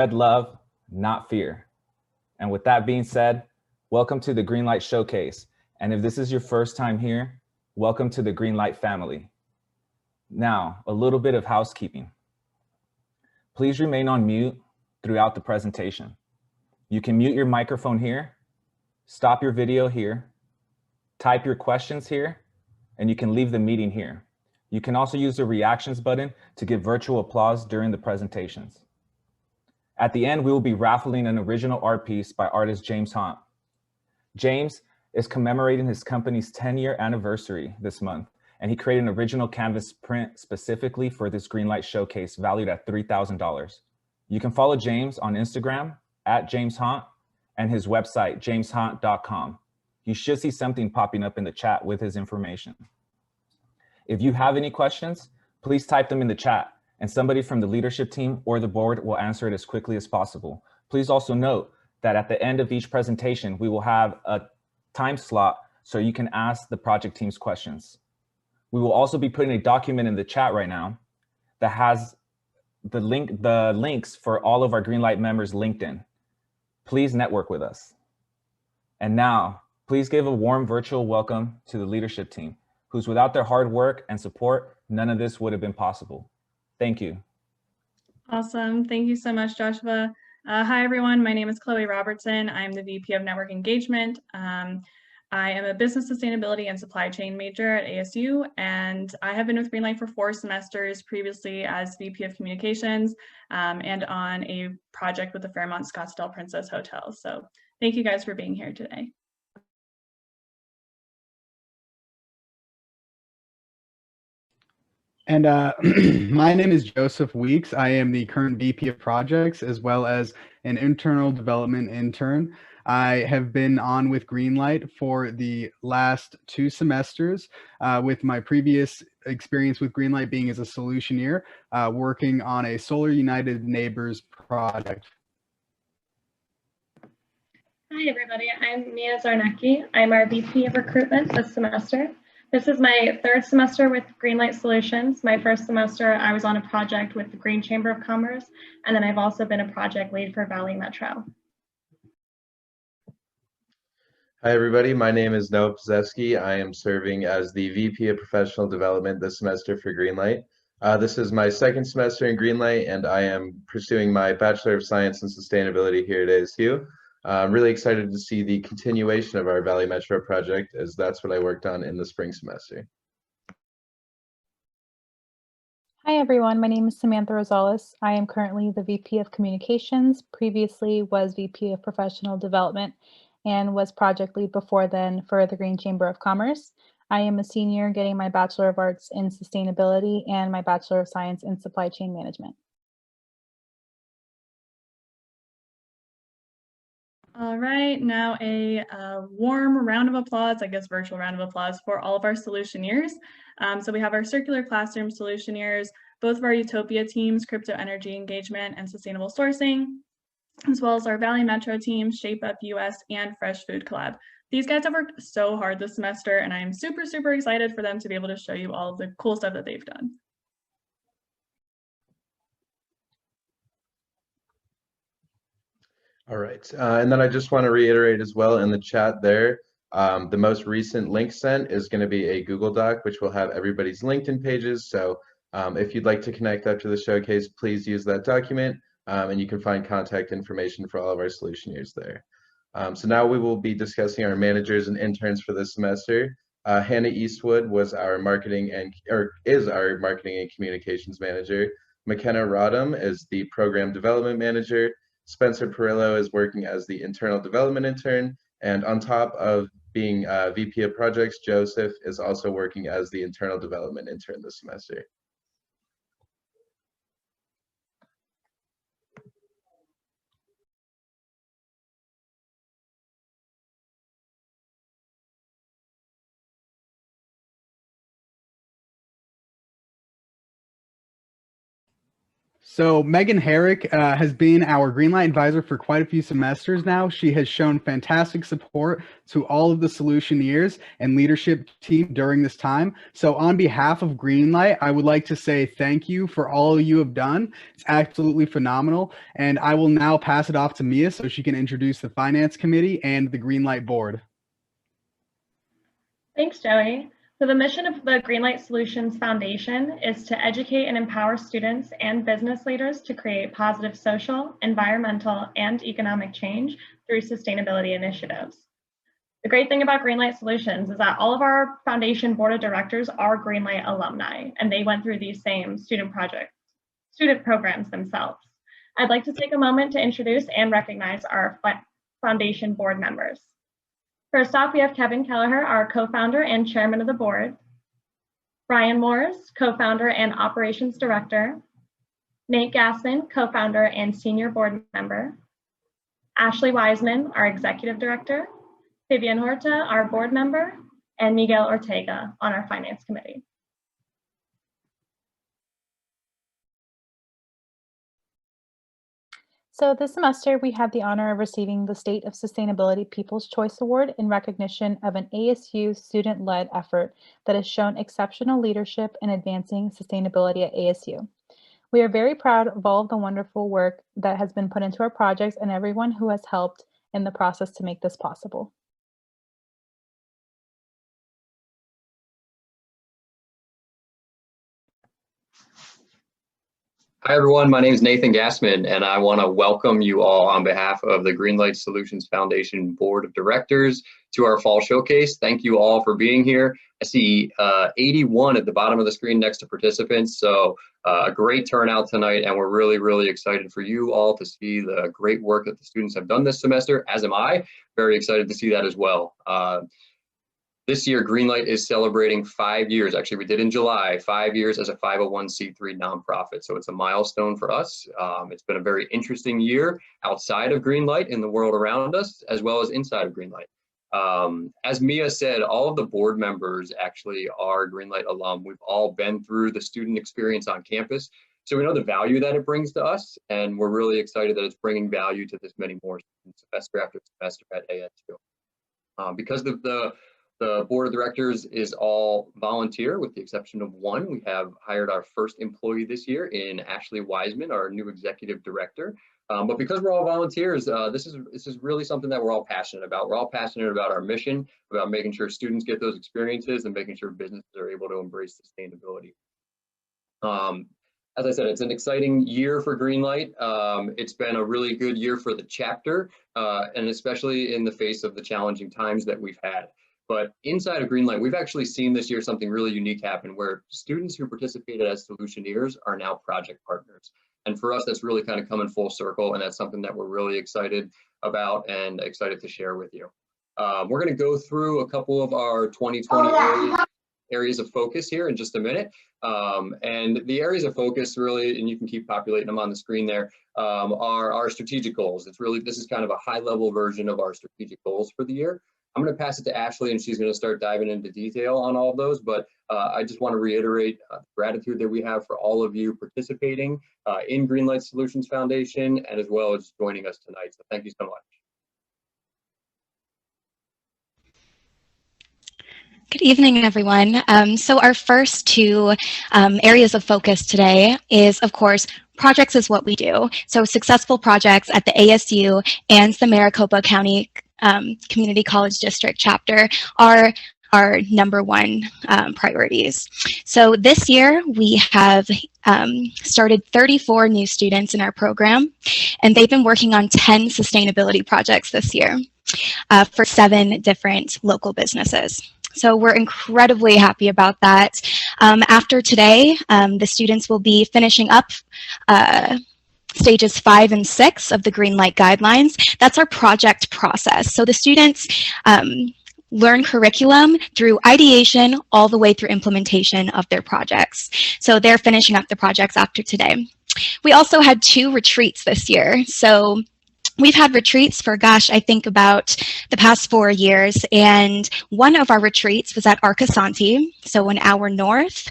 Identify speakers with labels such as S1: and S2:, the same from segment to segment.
S1: spread love, not fear. And with that being said, welcome to the GreenLight Showcase. And if this is your first time here, welcome to the GreenLight family. Now, a little bit of housekeeping. Please remain on mute throughout the presentation. You can mute your microphone here, stop your video here, type your questions here, and you can leave the meeting here. You can also use the reactions button to give virtual applause during the presentations. At the end, we will be raffling an original art piece by artist James Hunt. James is commemorating his company's 10-year anniversary this month, and he created an original canvas print specifically for this GreenLight Showcase valued at $3,000. You can follow James on Instagram @JamesHunt and his website, jameshunt.com. You should see something popping up in the chat with his information. If you have any questions, please type them in the chat, and somebody from the leadership team or the board will answer it as quickly as possible. Please also note that at the end of each presentation, we will have a time slot so you can ask the project team's questions. We will also be putting a document in the chat right now that has the links for all of our GreenLight members' LinkedIn. Please network with us. And now, please give a warm virtual welcome to the leadership team, whose without their hard work and support, none of this would have been possible. Thank you.
S2: Awesome. Thank you so much, Joshua. Hi, everyone. My name is Chloe Robertson. I'm the VP of Network Engagement. I am a business sustainability and supply chain major at ASU, and I have been with GreenLight for 4 semesters, previously as VP of Communications and on a project with the Fairmont Scottsdale Princess Hotel. So thank you guys for being here today.
S3: And my name is Joseph Weeks. I am the current VP of Projects as well as an internal development intern. I have been on with GreenLight for the last 2 semesters, with my previous experience with GreenLight being as a solutioneer, working on a Solar United Neighbors project.
S4: Hi, everybody. I'm Mia Zarnecki. I'm our VP of Recruitment this semester. This is my 3rd semester with GreenLight Solutions. My 1st semester, I was on a project with the Green Chamber of Commerce, and then I've also been a project lead for Valley Metro.
S5: Hi, everybody. My name is Noah Pazewski. I am serving as the VP of Professional Development this semester for GreenLight. This is my 2nd semester in GreenLight, and I am pursuing my Bachelor of Science in Sustainability here at ASU. I'm really excited to see the continuation of our Valley Metro project, as that's what I worked on in the spring semester.
S6: Hi, everyone. My name is Samantha Rosales. I am currently the VP of Communications, previously was VP of Professional Development, and was project lead before then for the Green Chamber of Commerce. I am a senior getting my Bachelor of Arts in Sustainability and my Bachelor of Science in Supply Chain Management.
S2: All right, now a warm round of applause, I guess virtual round of applause for all of our Solutioneers. So we have our Circular Classroom Solutioneers, both of our Utopia teams, Crypto Energy Engagement and Sustainable Sourcing, as well as our Valley Metro team, Shape Up US, and Fresh Food Collab. These guys have worked so hard this semester, and I am super, super excited for them to be able to show you all of the cool stuff that they've done.
S5: All right, and then I just want to reiterate as well in the chat there, the most recent link sent is going to be a Google Doc, which will have everybody's LinkedIn pages. So if you'd like to connect after the showcase, please use that document, and you can find contact information for all of our Solutioneers there. So now we will be discussing our managers and interns for this semester. Hannah Eastwood was our is our marketing and communications manager. McKenna Rodham is the program development manager. Spencer Perillo is working as the internal development intern, and on top of being VP of projects, Joseph is also working as the internal development intern this semester.
S3: So Megan Herrick has been our GreenLight advisor for quite a few semesters now. She has shown fantastic support to all of the Solutioneers and leadership team during this time. So on behalf of GreenLight, I would like to say thank you for all you have done. It's absolutely phenomenal. And I will now pass it off to Mia so she can introduce the Finance Committee and the GreenLight Board.
S4: Thanks, Joey. So the mission of the GreenLight Solutions Foundation is to educate and empower students and business leaders to create positive social, environmental, and economic change through sustainability initiatives. The great thing about GreenLight Solutions is that all of our foundation board of directors are GreenLight alumni, and they went through these same student programs themselves. I'd like to take a moment to introduce and recognize our foundation board members. First off, we have Kevin Kelleher, our co-founder and chairman of the board. Brian Morris, co-founder and operations director. Nate Gassman, co-founder and senior board member. Ashley Wiseman, our executive director. Vivian Horta, our board member. And Miguel Ortega on our finance committee.
S6: So this semester, we had the honor of receiving the State of Sustainability People's Choice Award in recognition of an ASU student-led effort that has shown exceptional leadership in advancing sustainability at ASU. We are very proud of all of the wonderful work that has been put into our projects and everyone who has helped in the process to make this possible.
S7: Hi, everyone. My name is Nathan Gassman, and I want to welcome you all on behalf of the GreenLight Solutions Foundation Board of Directors to our fall showcase. Thank you all for being here. I see 81 at the bottom of the screen next to participants, so a great turnout tonight, and we're really, really excited for you all to see the great work that the students have done this semester, as am I. Very excited to see that as well. This year, GreenLight is celebrating 5 years. Actually, we did in July, 5 years as a 501c3 nonprofit. So it's a milestone for us. It's been a very interesting year outside of GreenLight in the world around us, as well as inside of GreenLight. As Mia said, all of the board members actually are GreenLight alum. We've all been through the student experience on campus. So we know the value that it brings to us, and we're really excited that it's bringing value to this many more students semester after semester at ASU. Because of the board of directors is all volunteer with the exception of one. We have hired our first employee this year in Ashley Wiseman, our new executive director. But because we're all volunteers, this is really something that we're all passionate about. We're all passionate about our mission, about making sure students get those experiences and making sure businesses are able to embrace sustainability. As I said, it's an exciting year for GreenLight. It's been a really good year for the chapter, and especially in the face of the challenging times that we've had. But inside of GreenLight, we've actually seen this year something really unique happen where students who participated as Solutioneers are now project partners. And for us, that's really kind of coming full circle, and that's something that we're really excited about and excited to share with you. We're going to go through a couple of our 2020 areas of focus here in just a minute. And the areas of focus really, and you can keep populating them on the screen there, are our strategic goals. This is kind of a high level version of our strategic goals for the year. I'm going to pass it to Ashley, and she's going to start diving into detail on all of those. But I just want to reiterate gratitude that we have for all of you participating in GreenLight Solutions Foundation, and as well as joining us tonight. So thank you so much.
S8: Good evening, everyone. So our first two areas of focus today is, of course, projects is what we do. So successful projects at the ASU and the Maricopa County Community College District chapter are our number one priorities. So this year we have started 34 new students in our program, and they've been working on 10 sustainability projects this year for 7 different local businesses. So we're incredibly happy about that. After today, the students will be finishing up stages 5 and 6 of the GreenLight guidelines. That's our project process. So the students learn curriculum through ideation all the way through implementation of their projects. So they're finishing up the projects after today. We also had 2 retreats this year. So we've had retreats for, gosh, I think about the past 4 years. And one of our retreats was at Arcosanti, so an hour north.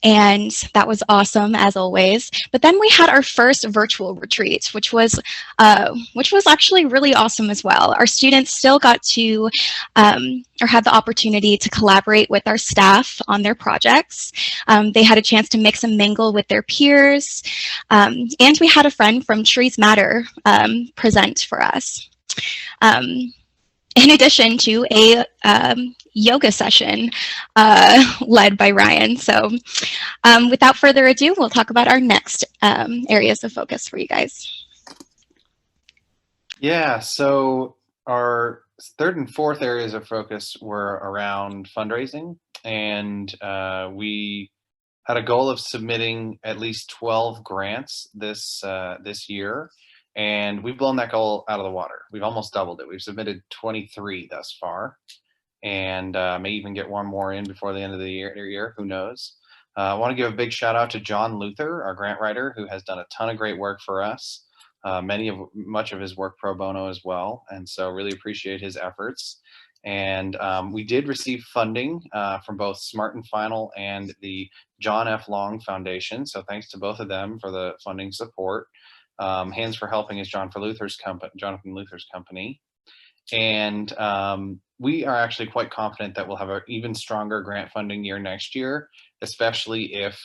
S8: And that was awesome, as always. But then we had our first virtual retreat, which was actually really awesome as well. Our students still got to, or had the opportunity to collaborate with our staff on their projects. They had a chance to mix and mingle with their peers. And we had a friend from Trees Matter present for us. In addition to a yoga session led by Ryan. So without further ado, we'll talk about our next areas of focus for you guys.
S9: Yeah, so our third and fourth areas of focus were around fundraising, and we had a goal of submitting at least 12 grants this year, and we've blown that goal out of the water. We've almost doubled it. We've submitted 23 thus far, and may even get one more in before the end of the year, who knows. I want to give a big shout out to John Luther, our grant writer, who has done a ton of great work for us. Much of his work pro bono as well, and so really appreciate his efforts. And we did receive funding from both Smart and Final and the John F. Long Foundation. So thanks to both of them for the funding support. Hands for Helping is Jonathan Luther's company. And we are actually quite confident that we'll have an even stronger grant funding year next year, especially if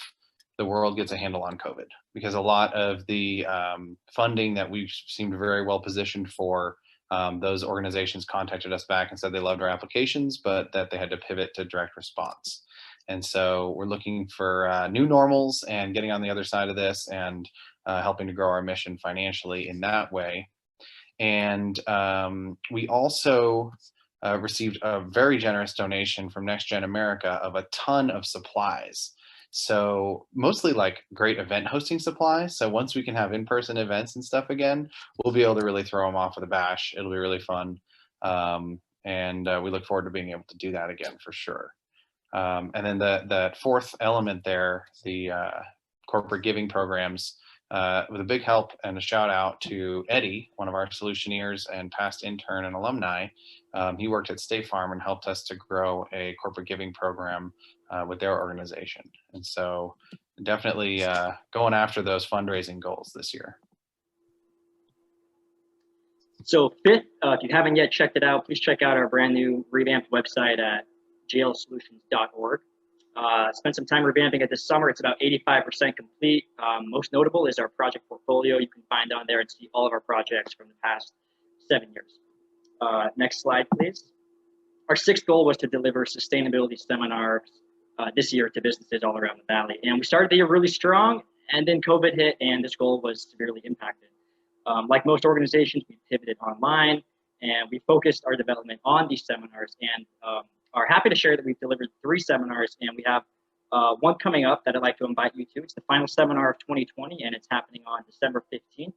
S9: the world gets a handle on COVID, because a lot of the funding that we've seemed very well positioned for, those organizations contacted us back and said they loved our applications, but that they had to pivot to direct response. And so we're looking for new normals and getting on the other side of this and helping to grow our mission financially in that way. And we also received a very generous donation from Next Gen America of a ton of supplies. So mostly like great event hosting supplies. So once we can have in-person events and stuff again, we'll be able to really throw them off with a bash. It'll be really fun. And we look forward to being able to do that again for sure. And then the fourth element there, the corporate giving programs, with a big help and a shout out to Eddie, one of our Solutioneers and past intern and alumni. He worked at State Farm and helped us to grow a corporate giving program with their organization. And so definitely going after those fundraising goals this year.
S10: So fifth, if you haven't yet checked it out, please check out our brand new revamped website at jlsolutions.org. Spent some time revamping it this summer. It's about 85% complete. Most notable is our project portfolio. You can find on there and see all of our projects from the past 7 years. Next slide, please. Our sixth goal was to deliver sustainability seminars this year to businesses all around the Valley. And we started the year really strong, and then COVID hit, and this goal was severely impacted. Like most organizations, we pivoted online, and we focused our development on these seminars, and are happy to share that we've delivered 3 seminars, and we have one coming up that I'd like to invite you to. It's the final seminar of 2020, and it's happening on December 15th.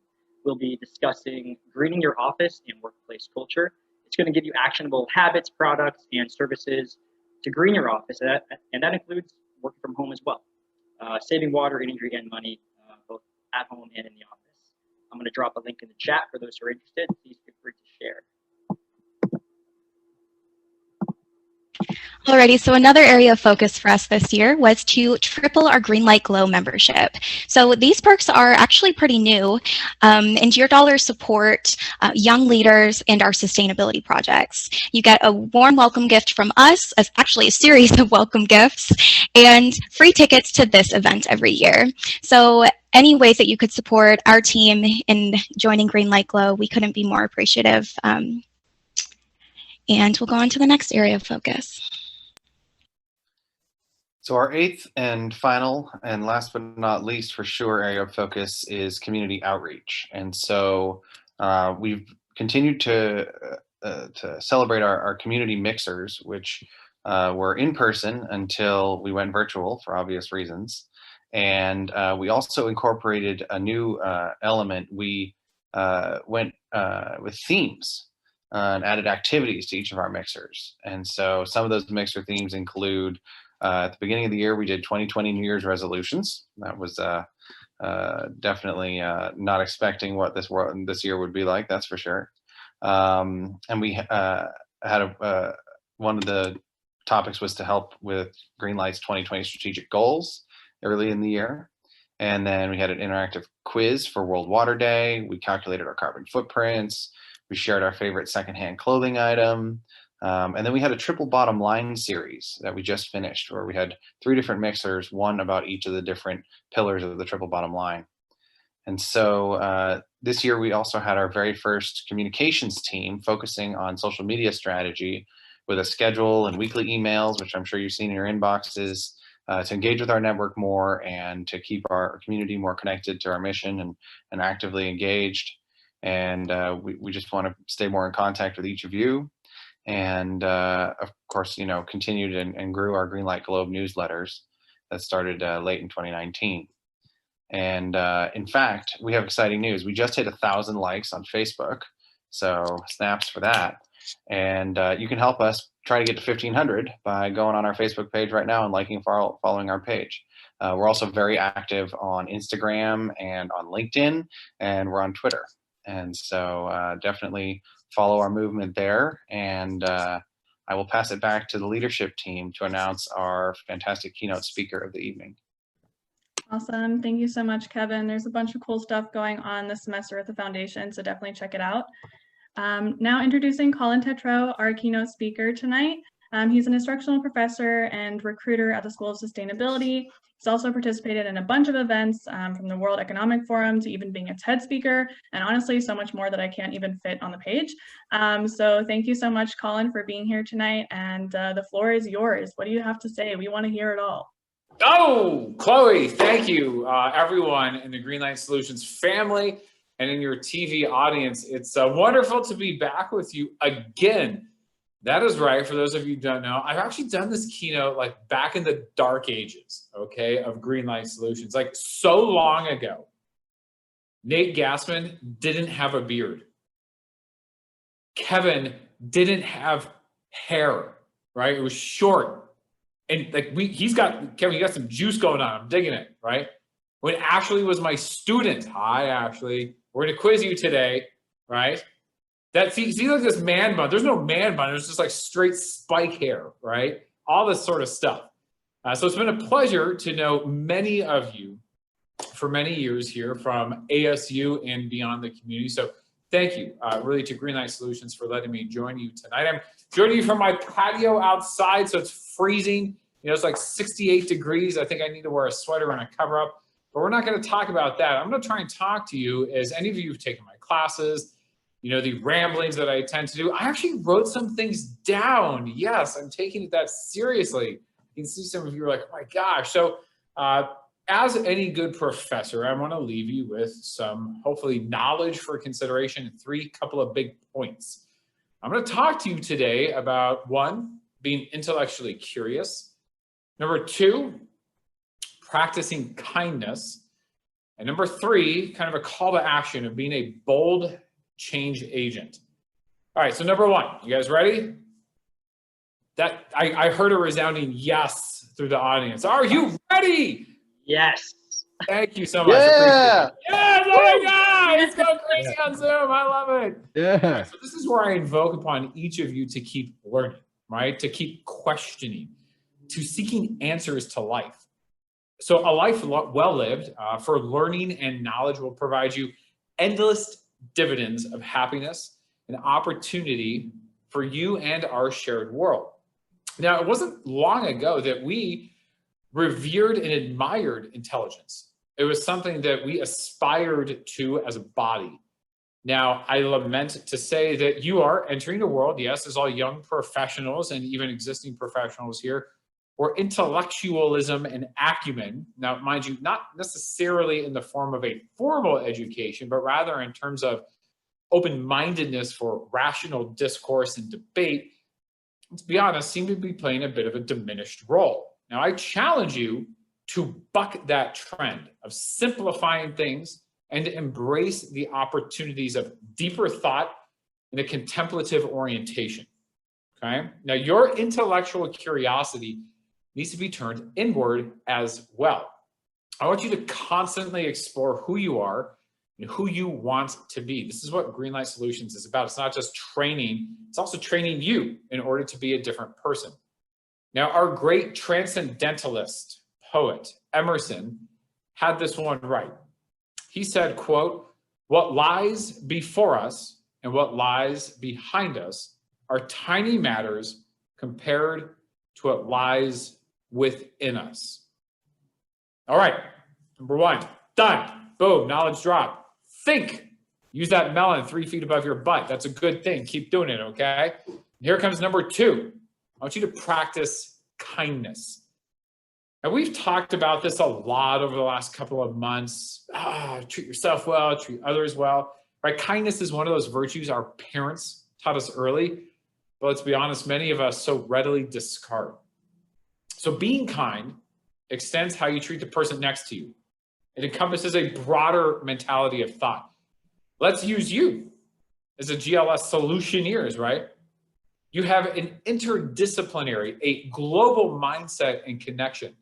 S10: We'll be discussing greening your office and workplace culture. It's going to give you actionable habits, products, and services to green your office, and that includes working from home as well. Saving water, energy, and money, both at home and in the office. I'm going to drop a link in the chat for those who are interested. Please feel free to share.
S8: Alrighty, so another area of focus for us this year was to triple our GreenLight Glow membership. So these perks are actually pretty new, and your dollars support young leaders and our sustainability projects. You get a warm welcome gift from us, as actually a series of welcome gifts, and free tickets to this event every year. So any ways that you could support our team in joining GreenLight Glow, we couldn't be more appreciative. And we'll go on to the next area of focus.
S9: So our eighth and final, and last but not least for sure, area of focus is community outreach. And so we've continued to celebrate our community mixers, which were in person until we went virtual for obvious reasons. And we also incorporated a new element. We went with themes and added activities to each of our mixers. And so some of those mixer themes include, at the beginning of the year, we did 2020 New Year's resolutions. That was definitely not expecting what this year would be like, that's for sure. And we had one of the topics was to help with GreenLight's 2020 strategic goals early in the year. And then we had an interactive quiz for World Water Day. We calculated our carbon footprints. We shared our favorite secondhand clothing item. And then we had a triple bottom line series that we just finished, where we had 3 different mixers, one about each of the different pillars of the triple bottom line. And so this year we also had our very first communications team focusing on social media strategy with a schedule and weekly emails, which I'm sure you've seen in your inboxes, to engage with our network more and to keep our community more connected to our mission and actively engaged. And we just want to stay more in contact with each of you. And of course, you know, continued and grew our GreenLight Globe newsletters that started late in 2019. And in fact, we have exciting news. We just hit 1,000 likes on Facebook, so snaps for that. And you can help us try to get to 1,500 by going on our Facebook page right now and liking and following our page. We're also very active on Instagram and on LinkedIn, and we're on Twitter. And so definitely follow our movement there. And I will pass it back to the leadership team to announce our fantastic keynote speaker of the evening.
S2: Awesome. Thank you so much, Kevin. There's a bunch of cool stuff going on this semester at the foundation, so definitely check it out. Now introducing Colin Tetreault, our keynote speaker tonight. He's an instructional professor and recruiter at the School of Sustainability. He's also participated in a bunch of events from the World Economic Forum to even being a TED speaker, and honestly, so much more that I can't even fit on the page. So thank you so much, Colin, for being here tonight, and the floor is yours. What do you have to say? We want to hear it all.
S11: Oh, Chloe, thank you, everyone in the GreenLight Solutions family and in your TV audience. It's wonderful to be back with you again. That is right. For those of you who don't know, I've actually done this keynote like back in the dark ages, okay, of GreenLight Solutions, like so long ago. Nate Gassman didn't have a beard. Kevin didn't have hair, right? It was short. And like Kevin, you got some juice going on. I'm digging it, right? When Ashley was my student, hi Ashley, we're gonna quiz you today, right? See like this man bun. There's no man bun. There's just like straight spike hair, right? All this sort of stuff. So it's been a pleasure to know many of you for many years here from ASU and beyond the community. So thank you really to GreenLight Solutions for letting me join you tonight. I'm joining you from my patio outside, so it's freezing. You know, it's like 68 degrees. I think I need to wear a sweater and a cover up, but we're not going to talk about that. I'm going to try and talk to you, as any of you who've taken my classes, you know, the ramblings that I tend to do. I actually wrote some things down. Yes, I'm taking it that seriously. You can see some of you are like, oh my gosh. So as any good professor, I want to leave you with some, hopefully, knowledge for consideration and couple of big points. I'm going to talk to you today about 1, being intellectually curious. Number 2, practicing kindness. And number 3, kind of a call to action of being a bold change agent. All right, so number 1, you guys ready? That I heard a resounding yes through the audience. Are you ready?
S10: Yes.
S11: Thank you so much.
S9: Yeah.
S11: Yes, oh my God, it's going crazy on Zoom. I love it.
S3: Yeah.
S11: Right, so this is where I invoke upon each of you to keep learning, right? To keep questioning, to seeking answers to life. So a life well lived for learning and knowledge will provide you endless dividends of happiness and opportunity for you and our shared world. Now, it wasn't long ago that we revered and admired intelligence. It was something that we aspired to as a body. Now, I lament to say that you are entering a world, yes, as all young professionals and even existing professionals here, where intellectualism and acumen, now mind you, not necessarily in the form of a formal education, but rather in terms of open-mindedness for rational discourse and debate, to be honest, seem to be playing a bit of a diminished role. Now, I challenge you to buck that trend of simplifying things and to embrace the opportunities of deeper thought and a contemplative orientation, okay? Now, your intellectual curiosity needs to be turned inward as well. I want you to constantly explore who you are and who you want to be. This is what GreenLight Solutions is about. It's not just training, it's also training you in order to be a different person. Now, our great transcendentalist poet, Emerson, had this one right. He said, quote, "What lies before us and what lies behind us are tiny matters compared to what lies within us." All right, number one, done. Boom, knowledge drop. Think. Use that melon 3 feet above your butt. That's a good thing. Keep doing it, okay? Here comes number two. I want you to practice kindness. And we've talked about this a lot over the last couple of months. Treat yourself well, treat others well. Right? Kindness is one of those virtues our parents taught us early, but let's be honest, many of us so readily discard. So being kind extends how you treat the person next to you. It encompasses a broader mentality of thought. Let's use you as a GLS Solutioneers, right? You have an interdisciplinary, a global mindset and connection.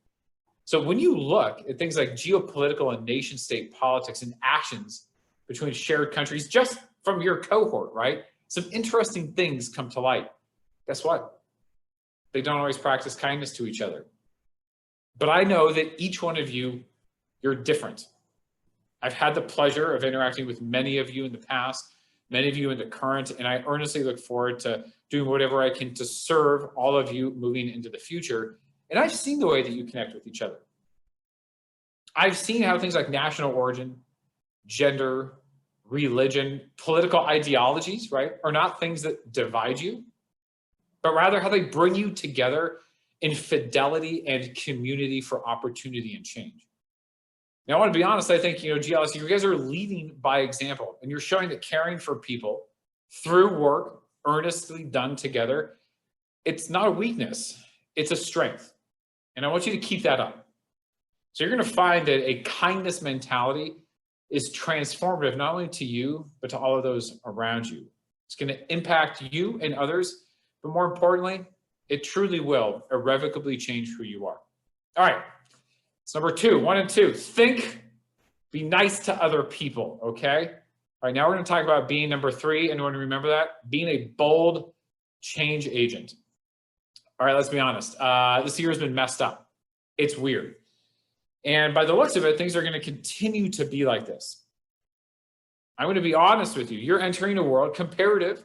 S11: So when you look at things like geopolitical and nation state politics and actions between shared countries, just from your cohort, right? Some interesting things come to light. Guess what? They don't always practice kindness to each other. But I know that each one of you, you're different. I've had the pleasure of interacting with many of you in the past, many of you in the current, and I earnestly look forward to doing whatever I can to serve all of you moving into the future. And I've seen the way that you connect with each other. I've seen how things like national origin, gender, religion, political ideologies, right, are not things that divide you, but rather how they bring you together in fidelity and community for opportunity and change. Now, I want to be honest, I think, GLS, you guys are leading by example, and you're showing that caring for people through work, earnestly done together, it's not a weakness, it's a strength. And I want you to keep that up. So you're going to find that a kindness mentality is transformative, not only to you, but to all of those around you. It's going to impact you and others, but more importantly, it truly will irrevocably change who you are. All right. So number two, 1 and 2, think, be nice to other people, okay? All right, now we're gonna talk about being number 3, and you wanna remember that? Being a bold change agent. All right, let's be honest. This year has been messed up. It's weird. And by the looks of it, things are gonna continue to be like this. I'm gonna be honest with you. You're entering a world comparative,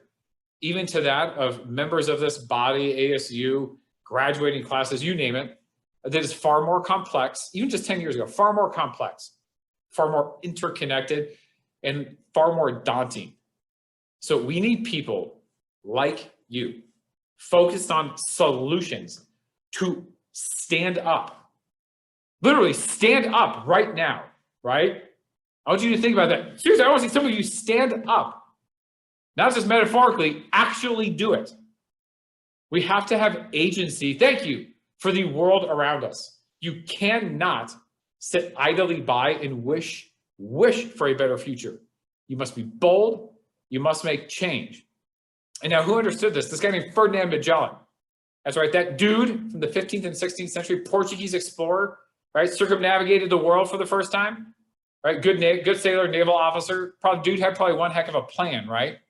S11: even to that of members of this body, ASU, graduating classes, you name it, that is far more complex, even just 10 years ago, far more complex, far more interconnected, and far more daunting. So we need people like you, focused on solutions, to stand up. Literally stand up right now, right? I want you to think about that. Seriously, I want to see some of you stand up. Not just metaphorically, actually do it. We have to have agency. Thank you. For the world around us. You cannot sit idly by and wish for a better future. You must be bold. You must make change. And now who understood this? This guy named Ferdinand Magellan. That's right, that dude from the 15th and 16th century, Portuguese explorer, right? Circumnavigated the world for the first time, right? Good sailor, naval officer. Dude had probably one heck of a plan, right?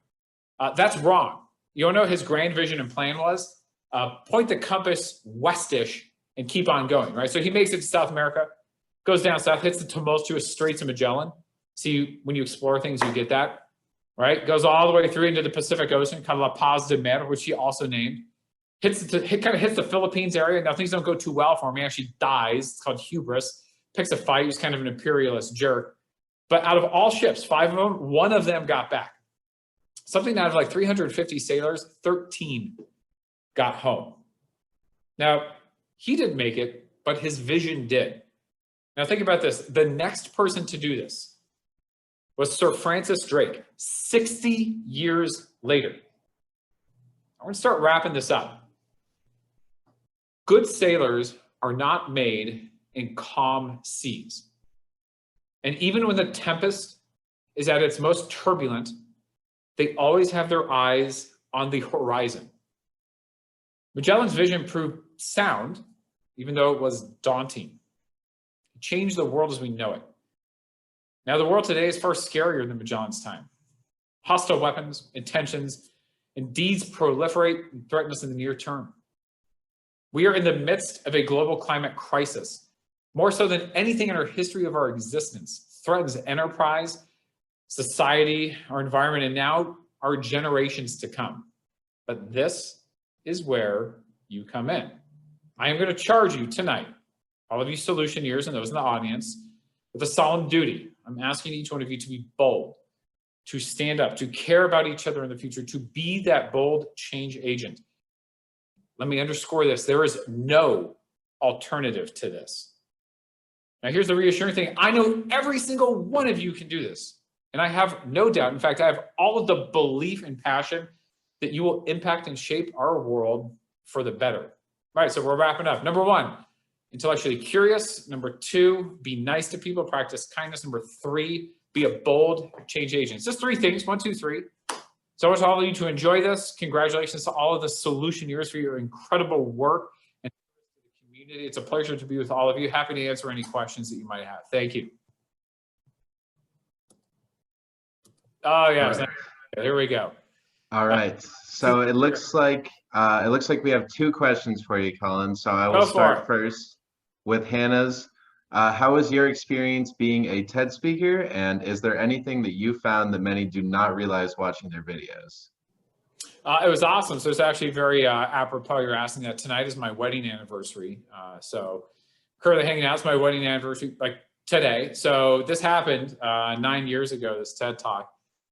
S11: That's wrong. You wanna know what his grand vision and plan was? Point the compass westish and keep on going, right? So he makes it to South America, goes down south, hits the tumultuous Straits of Magellan. See, when you explore things, you get that, right? Goes all the way through into the Pacific Ocean, called La Paz de Mer, which he also named. Kind of hits the Philippines area. Now things don't go too well for him. He actually dies. It's called hubris. Picks a fight. He's kind of an imperialist jerk. But out of all ships, 5 of them, 1 of them got back. Something out of like 350 sailors, 13 got home. Now, he didn't make it, but his vision did. Now think about this. The next person to do this was Sir Francis Drake, 60 years later. I'm going to start wrapping this up. Good sailors are not made in calm seas. And even when the tempest is at its most turbulent, they always have their eyes on the horizon. Magellan's vision proved sound, even though it was daunting. change the world as we know it. Now, the world today is far scarier than Magellan's time. Hostile weapons, intentions, and deeds proliferate and threaten us in the near term. We are in the midst of a global climate crisis, more so than anything in our history of our existence. Threatens enterprise, society, our environment, and now our generations to come. But this is where you come in. I am going to charge you tonight, all of you Solutioneers and those in the audience, with a solemn duty. I'm asking each one of you to be bold, to stand up, to care about each other in the future, to be that bold change agent. Let me underscore this. There is no alternative to this. Now, here's the reassuring thing. I know every single one of you can do this. And I have no doubt, in fact, I have all of the belief and passion that you will impact and shape our world for the better. All right, so we're wrapping up. Number one, intellectually curious. Number two, be nice to people, practice kindness. Number three, be a bold change agent. It's just three things, 1, 2, 3. So I want all of you to enjoy this. Congratulations to all of the Solutioneers for your incredible work and the community. It's a pleasure to be with all of you. Happy to answer any questions that you might have. Thank you. Oh yeah, right. Here we go.
S5: All right. So it looks like we have 2 questions for you, Colin. So I will start first with Hannah's. How was your experience being a TED speaker, and is there anything that you found that many do not realize watching their videos?
S11: It was awesome. So it's actually very apropos you're asking that. Tonight is my wedding anniversary. So currently hanging out. It's my wedding anniversary like today. So this happened 9 years ago, this TED Talk.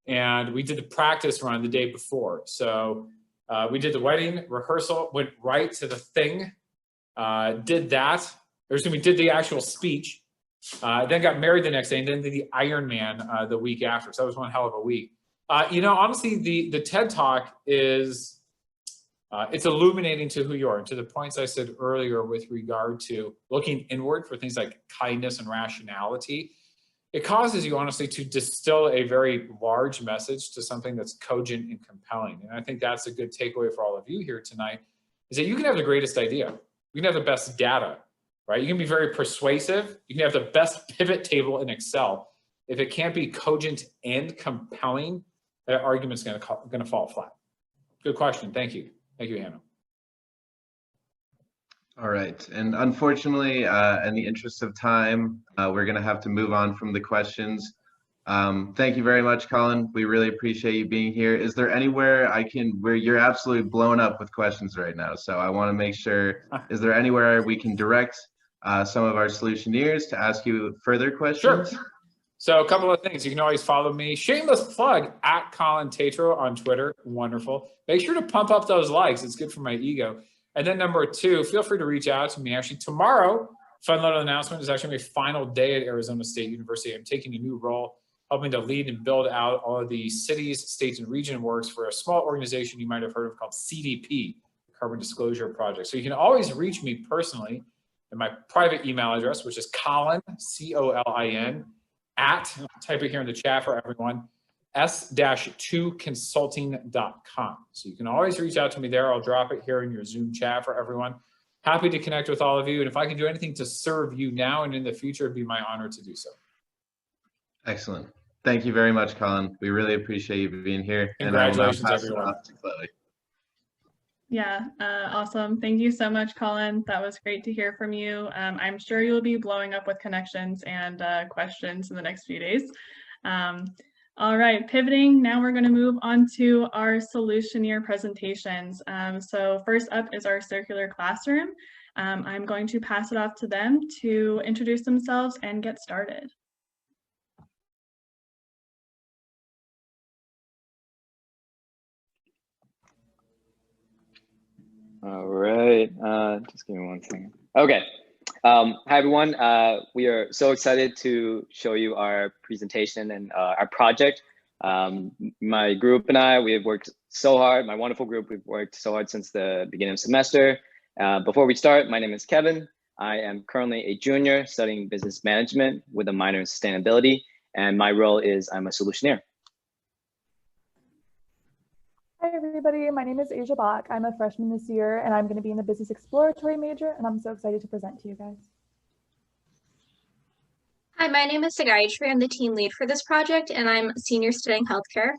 S11: And we did the practice run the day before. So we did the wedding rehearsal, went right to the thing, did that. We did the actual speech, then got married the next day, and then did the Ironman the week after. So that was one hell of a week. You know, honestly, the TED Talk is, it's illuminating to who you are. And to the points I said earlier with regard to looking inward for things like kindness and rationality, it causes you, honestly, to distill a very large message to something that's cogent and compelling. And I think that's a good takeaway for all of you here tonight, is that you can have the greatest idea. You can have the best data, right? You can be very persuasive. You can have the best pivot table in Excel. If it can't be cogent and compelling, that argument's going to fall flat. Good question. Thank you. Thank you, Hannah.
S5: All right, and unfortunately, in the interest of time, we're going to have to move on from the questions. Thank you very much, Colin. We really appreciate you being here. Is there anywhere where you're absolutely blown up with questions right now? So I want to make sure, is there anywhere we can direct some of our Solutioneers to ask you further questions?
S11: Sure. So a couple of things. You can always follow me, shameless plug, at Colin Tetreault on Twitter. Wonderful. Make sure to pump up those likes. It's good for my ego. And then number two, feel free to reach out to me. Actually, tomorrow, fun little announcement, is actually my final day at Arizona State University. I'm taking a new role, helping to lead and build out all of the cities, states, and region works for a small organization you might have heard of called CDP, Carbon Disclosure Project. So you can always reach me personally at my private email address, which is Colin, C-O-L-I-N, at, I'll type it here in the chat for everyone, s-2consulting.com. So you can always reach out to me there. I'll drop it here in your Zoom chat for everyone. Happy to connect with all of you. And if I can do anything to serve you now and in the future, it'd be my honor to do so.
S5: Excellent. Thank you very much, Colin. We really appreciate you being here.
S11: Congratulations, everyone.
S2: Yeah, awesome. Thank you so much, Colin. That was great to hear from you. I'm sure you'll be blowing up with connections and questions in the next few days. All right, pivoting, now we're going to move on to our Solutioneer presentations. So first up is our circular classroom. I'm going to pass it off to them to introduce themselves and get started.
S12: All right, just give me one second. Okay, hi everyone. We are so excited to show you our presentation and our project. My group and I, we have worked so hard. My wonderful group, we've worked so hard since the beginning of the semester. Before we start, my name is Kevin. I am currently a junior studying business management with a minor in sustainability, and my role is I'm a Solutioneer.
S13: Hi everybody, my name is Asia Bach. I'm a freshman this year and I'm going to be in the business exploratory major, and I'm so excited to present to you guys.
S14: Hi, my name is Sagayatri. I'm the team lead for this project, and I'm a senior studying healthcare.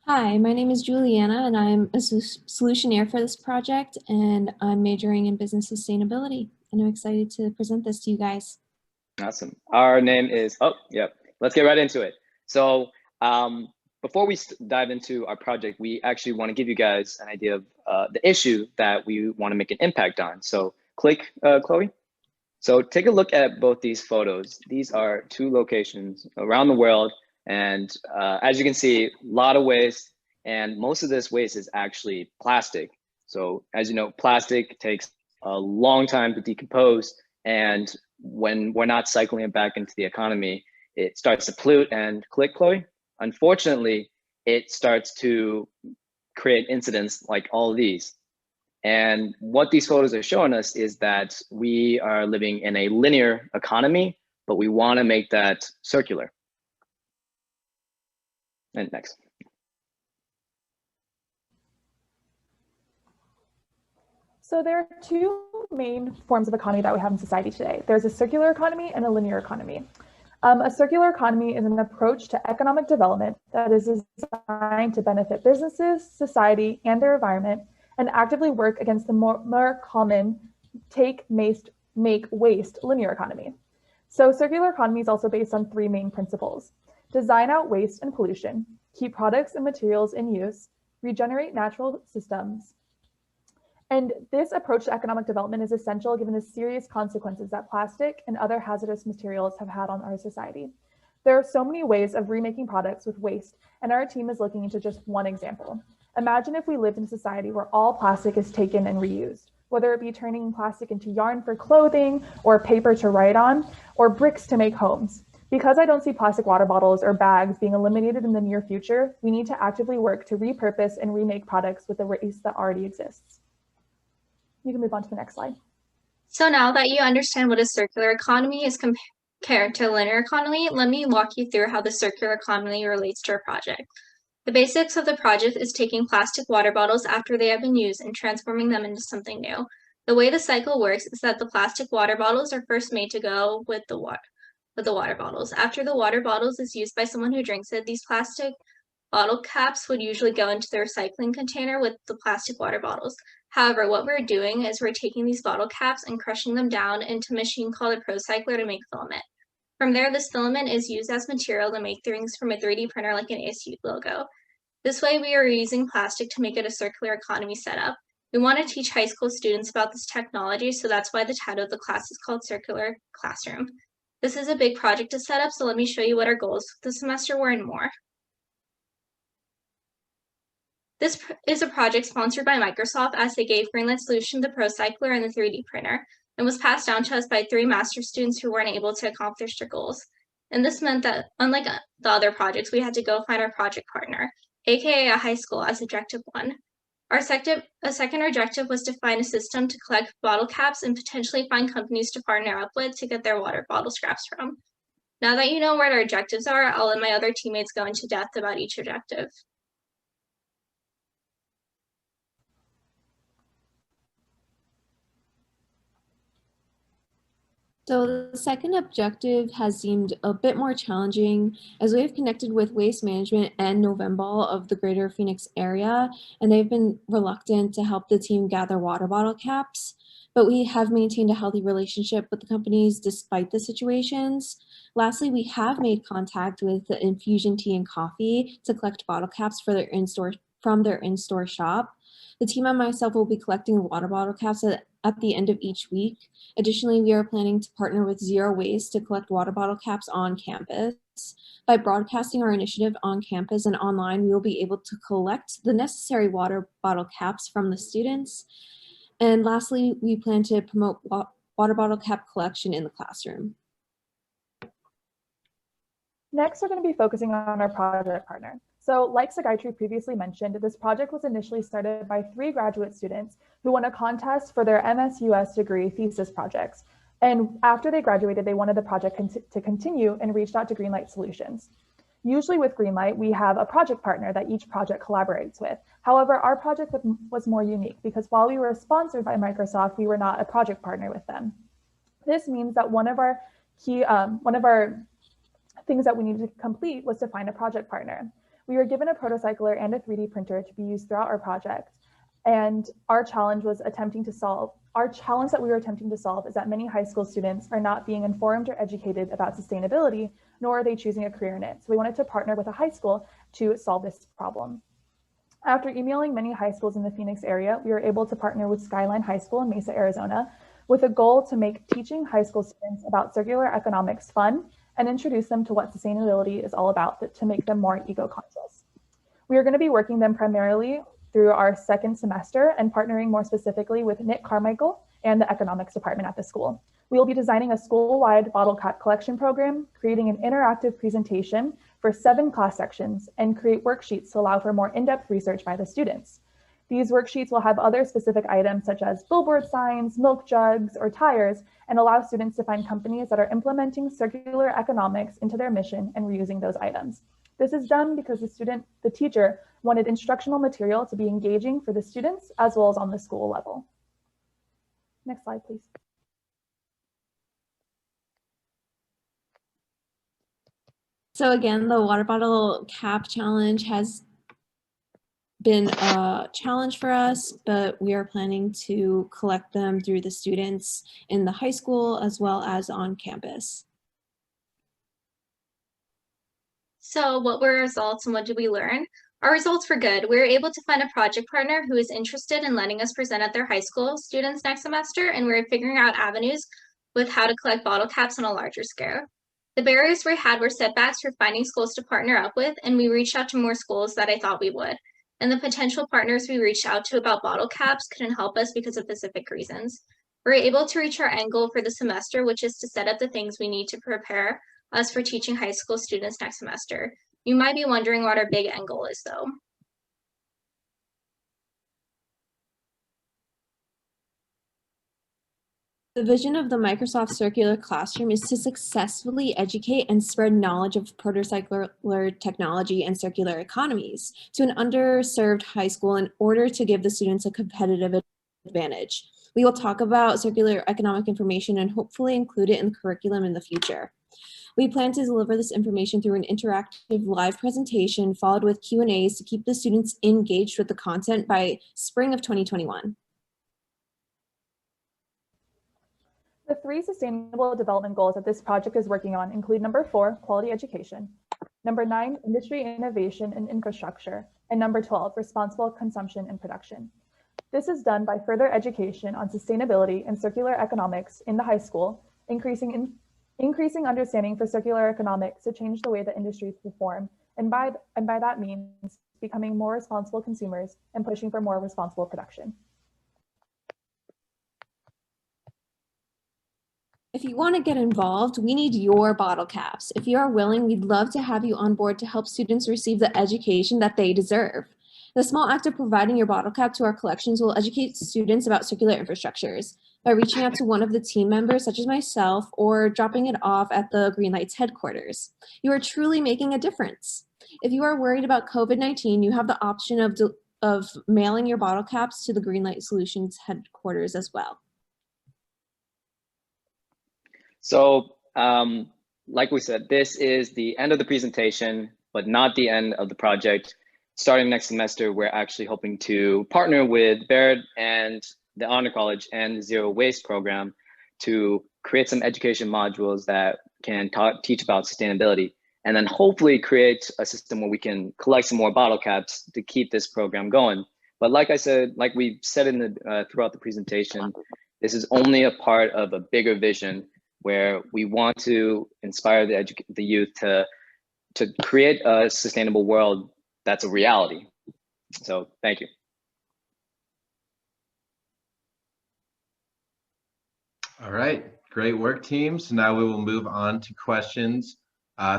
S15: Hi, my name is Juliana, and I'm a solutioneer for this project, and I'm majoring in business sustainability, and I'm excited to present this to you guys.
S12: Awesome. Our name is, let's get right into it. So before we dive into our project, we actually want to give you guys an idea of the issue that we want to make an impact on. So click, Chloe. So take a look at both these photos. These are 2 locations around the world. And as you can see, a lot of waste, and most of this waste is actually plastic. So as you know, plastic takes a long time to decompose. And when we're not cycling it back into the economy, it starts to pollute. And click, Chloe. Unfortunately, it starts to create incidents like all of these. And what these photos are showing us is that we are living in a linear economy, but we want to make that circular. And next.
S13: So there are 2 main forms of economy that we have in society today. There's a circular economy and a linear economy. A circular economy is an approach to economic development that is designed to benefit businesses, society, and their environment, and actively work against the more common take, make, waste linear economy. So circular economy is also based on 3 main principles: design out waste and pollution, keep products and materials in use, regenerate natural systems. And this approach to economic development is essential given the serious consequences that plastic and other hazardous materials have had on our society. There are so many ways of remaking products with waste, and our team is looking into just one example. Imagine if we lived in a society where all plastic is taken and reused, whether it be turning plastic into yarn for clothing, or paper to write on, or bricks to make homes. Because I don't see plastic water bottles or bags being eliminated in the near future, we need to actively work to repurpose and remake products with the waste that already exists. You can move on to the next slide.
S14: So now that you understand what a circular economy is compared to a linear economy, let me walk you through how the circular economy relates to our project. The basics of the project is taking plastic water bottles after they have been used and transforming them into something new. The way the cycle works is that the plastic water bottles are first made to go with the water bottles. After the water bottles is used by someone who drinks it, these plastic bottle caps would usually go into the recycling container with the plastic water bottles. However, what we're doing is we're taking these bottle caps and crushing them down into a machine called a ProCycler to make filament. From there, this filament is used as material to make things from a 3D printer like an ASU logo. This way, we are using plastic to make it a circular economy setup. We want to teach high school students about this technology, so that's why the title of the class is called Circular Classroom. This is a big project to set up, so let me show you what our goals for the semester were and more. This is a project sponsored by Microsoft as they gave GreenLight Solutions the ProCycler and the 3D printer, and was passed down to us by 3 master students who weren't able to accomplish their goals. And this meant that, unlike the other projects, we had to go find our project partner, aka a high school, as objective 1. A second objective was to find a system to collect bottle caps and potentially find companies to partner up with to get their water bottle scraps from. Now that you know what our objectives are, I'll let my other teammates go into depth about each objective.
S15: So the second objective has seemed a bit more challenging as we have connected with Waste Management and November of the Greater Phoenix area, and they've been reluctant to help the team gather water bottle caps, but we have maintained a healthy relationship with the companies despite the situations. Lastly, we have made contact with the Infusion Tea and Coffee to collect bottle caps for from their in-store shop. The team and myself will be collecting the water bottle caps at the end of each week. Additionally, we are planning to partner with Zero Waste to collect water bottle caps on campus. By broadcasting our initiative on campus and online, we will be able to collect the necessary water bottle caps from the students. And lastly, we plan to promote water bottle cap collection in the classroom.
S13: Next, we're going to be focusing on our project partner. So like Sagayatri previously mentioned, this project was initially started by 3 graduate students who won a contest for their MSUS degree thesis projects. And after they graduated, they wanted the project to continue and reached out to GreenLight Solutions. Usually with GreenLight, we have a project partner that each project collaborates with. However, our project was more unique because while we were sponsored by Microsoft, we were not a project partner with them. This means that one of our things that we needed to complete was to find a project partner. We were given a protocycler and a 3D printer to be used throughout our project. And our challenge that we were attempting to solve is that many high school students are not being informed or educated about sustainability, nor are they choosing a career in it. So we wanted to partner with a high school to solve this problem. After emailing many high schools in the Phoenix area, we were able to partner with Skyline High School in Mesa, Arizona, with a goal to make teaching high school students about circular economics fun and introduce them to what sustainability is all about to make them more eco-conscious. We are going to be working them primarily through our second semester and partnering more specifically with Nick Carmichael and the economics department at the school. We will be designing a school-wide bottle cap collection program, creating an interactive presentation for 7 class sections, and create worksheets to allow for more in-depth research by the students. These worksheets will have other specific items such as billboard signs, milk jugs, or tires, and allow students to find companies that are implementing circular economics into their mission and reusing those items. This is done because the teacher wanted instructional material to be engaging for the students as well as on the school level. Next slide, please.
S15: So again, the water bottle cap challenge has been a challenge for us, but we are planning to collect them through the students in the high school as well as on campus.
S14: So what were our results and what did we learn? Our results were good. We were able to find a project partner who is interested in letting us present at their high school students next semester, and we were figuring out avenues with how to collect bottle caps on a larger scale. The barriers we had were setbacks for finding schools to partner up with, and we reached out to more schools that I thought we would. And the potential partners we reached out to about bottle caps couldn't help us because of specific reasons. We were able to reach our end goal for the semester, which is to set up the things we need to prepare us for teaching high school students next semester. You might be wondering what our big end goal is, though.
S15: The vision of the Microsoft Circular Classroom is to successfully educate and spread knowledge of protocycler technology and circular economies to an underserved high school in order to give the students a competitive advantage. We will talk about circular economic information and hopefully include it in the curriculum in the future. We plan to deliver this information through an interactive live presentation followed with Q&As to keep the students engaged with the content by spring of 2021.
S13: The 3 sustainable development goals that this project is working on include number 4, quality education, number 9, industry innovation and infrastructure, and number 12, responsible consumption and production. This is done by further education on sustainability and circular economics in the high school, increasing understanding for circular economics to change the way that industries perform, and by that means becoming more responsible consumers and pushing for more responsible production.
S15: If you want to get involved, we need your bottle caps. If you are willing, we'd love to have you on board to help students receive the education that they deserve. The small act of providing your bottle cap to our collections will educate students about circular infrastructures by reaching out to one of the team members, such as myself, or dropping it off at the GreenLight's headquarters. You are truly making a difference. If you are worried about COVID-19, you have the option of mailing your bottle caps to the GreenLight Solutions headquarters as well.
S12: So, like we said, this is the end of the presentation, but not the end of the project. Starting next semester, we're actually hoping to partner with Baird and the Honor College and the Zero Waste program to create some education modules that can teach about sustainability, and then hopefully create a system where we can collect some more bottle caps to keep this program going. But like I said, like we said in the throughout the presentation, this is only a part of a bigger vision where we want to inspire the youth to create a sustainable world that's a reality. So thank you.
S5: All right, great work, team. So now we will move on to questions.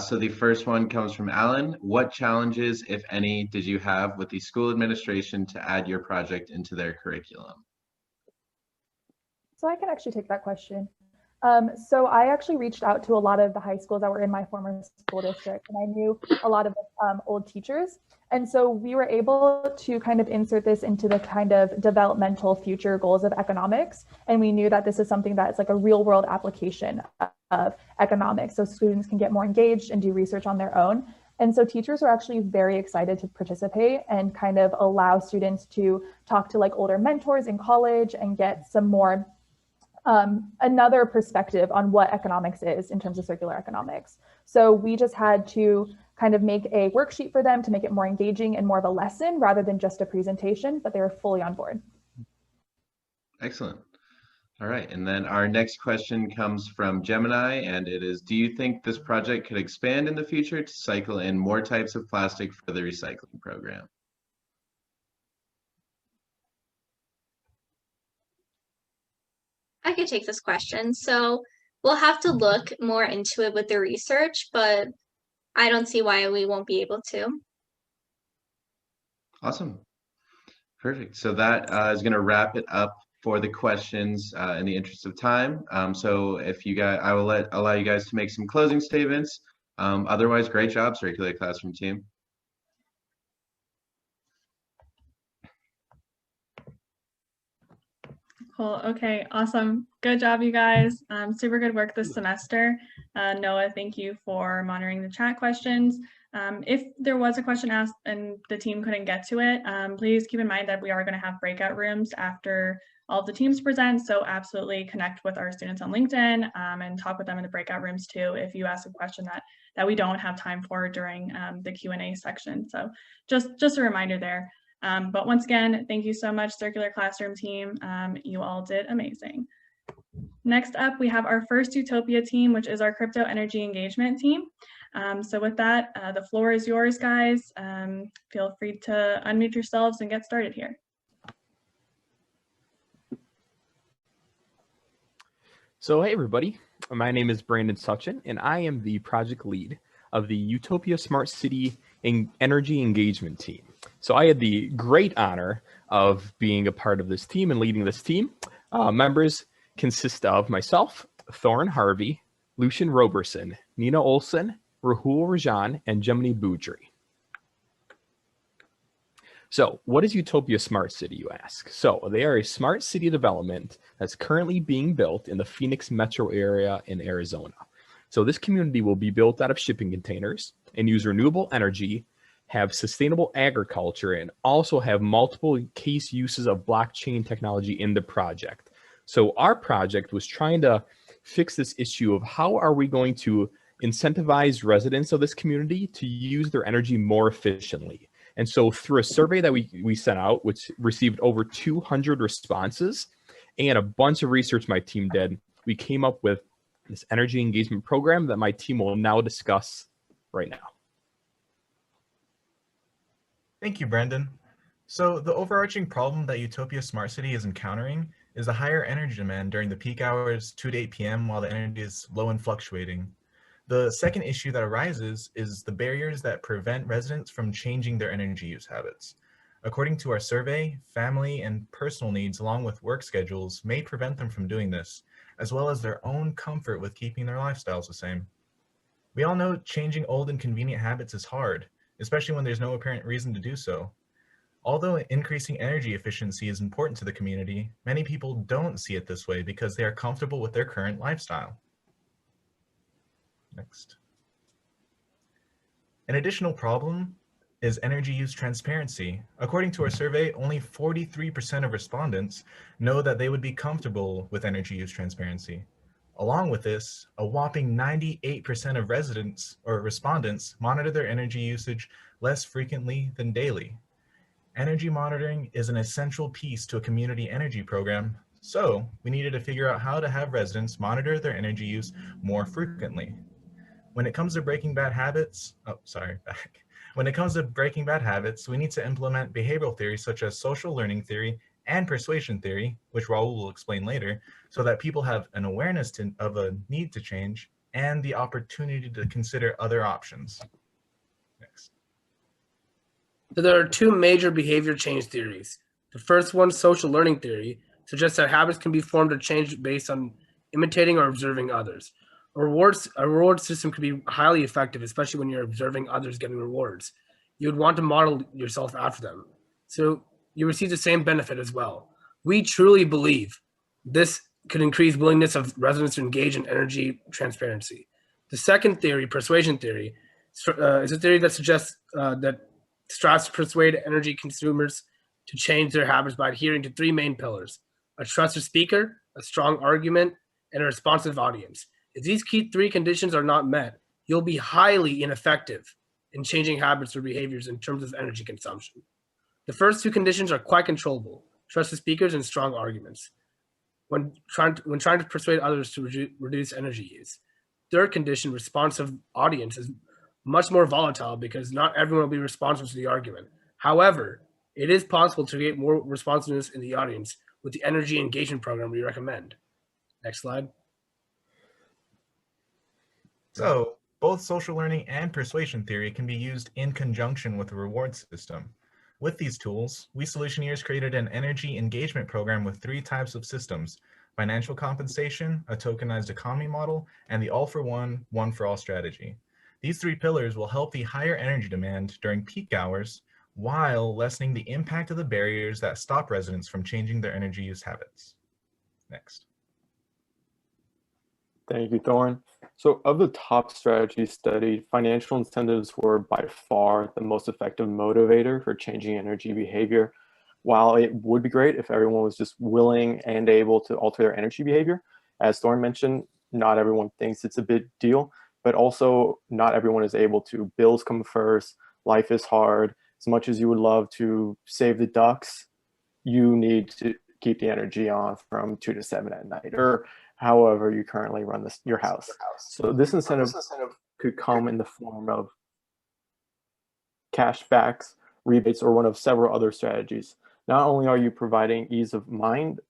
S5: So the first one comes from Alan. What challenges, if any, did you have with the school administration to add your project into their curriculum?
S13: So I can actually take that question. So I actually reached out to a lot of the high schools that were in my former school district, and I knew a lot of old teachers. And so we were able to kind of insert this into the kind of developmental future goals of economics. And we knew that this is something that is like a real world application of economics. So students can get more engaged and do research on their own. And so teachers were actually very excited to participate and kind of allow students to talk to like older mentors in college and get some more another perspective on what economics is in terms of circular economics. So we just had to kind of make a worksheet for them to make it more engaging and more of a lesson rather than just a presentation, but they were fully on board.
S5: Excellent. All right, and then our next question comes from Gemini, and it is, do you think this project could expand in the future to cycle in more types of plastic for the recycling program?
S14: I could take this question. So we'll have to look more into it with the research, but I don't see why we won't be able to.
S5: Awesome. Perfect. So that is going to wrap it up for the questions in the interest of time. So if you guys, I will allow you guys to make some closing statements. Otherwise, great job, Circular Classroom team.
S2: Cool. Okay, awesome. Good job, you guys. Super good work this semester. Noah, thank you for monitoring the chat questions. If there was a question asked and the team couldn't get to it, please keep in mind that we are going to have breakout rooms after all of the teams present. So absolutely connect with our students on LinkedIn and talk with them in the breakout rooms too if you ask a question that we don't have time for during the Q&A section. So just a reminder there. But once again, thank you so much, Circular Classroom team. You all did amazing. Next up, we have our first Utopia team, which is our crypto energy engagement team. So with that, the floor is yours, guys. Feel free to unmute yourselves and get started here.
S16: So hey everybody, my name is Brandon Suchin, and I am the project lead of the Utopia Smart City Energy Engagement team. So I had the great honor of being a part of this team and leading this team. Members consist of myself, Thorin Harvey, Lucian Roberson, Nina Olson, Rahul Rajan, and Gemini Boudry. So what is Utopia Smart City, you ask? So they are a smart city development that's currently being built in the Phoenix metro area in Arizona. So this community will be built out of shipping containers and use renewable energy, have sustainable agriculture, and also have multiple case uses of blockchain technology in the project. So our project was trying to fix this issue of how are we going to incentivize residents of this community to use their energy more efficiently. And so through a survey that we sent out, which received over 200 responses, and a bunch of research my team did, we came up with this energy engagement program that my team will now discuss right now.
S17: Thank you, Brandon. So the overarching problem that Utopia Smart City is encountering is the higher energy demand during the peak hours, 2 to 8 p.m. while the energy is low and fluctuating. The second issue that arises is the barriers that prevent residents from changing their energy use habits. According to our survey, family and personal needs along with work schedules may prevent them from doing this, as well as their own comfort with keeping their lifestyles the same. We all know changing old and convenient habits is hard, especially when there's no apparent reason to do so. Although increasing energy efficiency is important to the community, many people don't see it this way because they are comfortable with their current lifestyle. Next. An additional problem is energy use transparency. According to our survey, only 43% of respondents know that they would be comfortable with energy use transparency. Along with this, a whopping 98% of residents or respondents monitor their energy usage less frequently than daily. Energy monitoring is an essential piece to a community energy program, so we needed to figure out how to have residents monitor their energy use more frequently. When it comes to breaking bad habits, When it comes to breaking bad habits, we need to implement behavioral theories such as social learning theory and persuasion theory, which Raul will explain later, so that people have an awareness of a need to change and the opportunity to consider other options. Next.
S18: So there are two major behavior change theories. The first one, social learning theory, suggests that habits can be formed or changed based on imitating or observing others. A reward system could be highly effective, especially when you're observing others getting rewards. You would want to model yourself after them, so you receive the same benefit as well. We truly believe this could increase willingness of residents to engage in energy transparency. The second theory, persuasion theory, is a theory that suggests that strives to persuade energy consumers to change their habits by adhering to three main pillars: a trusted speaker, a strong argument, and a responsive audience. If these key three conditions are not met, you'll be highly ineffective in changing habits or behaviors in terms of energy consumption. The first two conditions are quite controllable: trusted speakers and strong arguments, when trying to persuade others to reduce energy use. Third condition, responsive audience, is much more volatile because not everyone will be responsive to the argument. However, it is possible to create more responsiveness in the audience with the energy engagement program we recommend. Next slide.
S17: So, both social learning and persuasion theory can be used in conjunction with a reward system. With these tools, we Solutioneers created an energy engagement program with three types of systems: financial compensation, a tokenized economy model, and the all-for-one, one-for-all strategy. These three pillars will help the higher energy demand during peak hours while lessening the impact of the barriers that stop residents from changing their energy use habits. Next.
S19: Thank you, Thorne. So of the top strategies studied, financial incentives were by far the most effective motivator for changing energy behavior. While it would be great if everyone was just willing and able to alter their energy behavior, as Thorne mentioned, not everyone thinks it's a big deal, but also not everyone is able to. Bills come first, life is hard. As much as you would love to save the ducks, you need to keep the energy on from 2 to 7 at night, or however you currently run your house. So this incentive could come in the form of cashbacks, rebates, or one of several other strategies. Not only are you providing ease of mind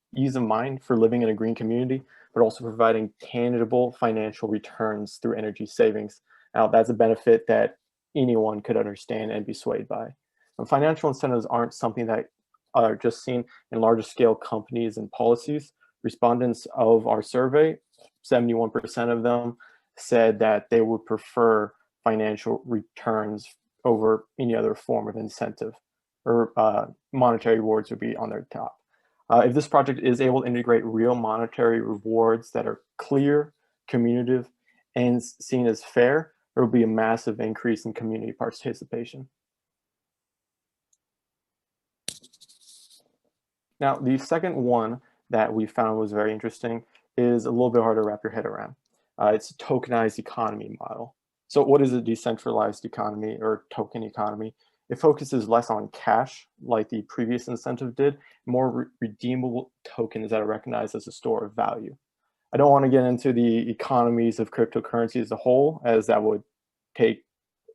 S19: for living in a green community, but also providing tangible financial returns through energy savings. Now, that's a benefit that anyone could understand and be swayed by. And financial incentives aren't something that are just seen in larger scale companies and policies. Respondents of our survey, 71% of them said that they would prefer financial returns over any other form of incentive, or monetary rewards would be on their top. If this project is able to integrate real monetary rewards that are clear, communicative, and seen as fair, there will be a massive increase in community participation. Now, the second one that we found was very interesting is a little bit hard to wrap your head around. It's a tokenized economy model. So what is a decentralized economy or token economy? It focuses less on cash, like the previous incentive did, more redeemable tokens that are recognized as a store of value. I don't want to get into the economies of cryptocurrency as a whole, as that would take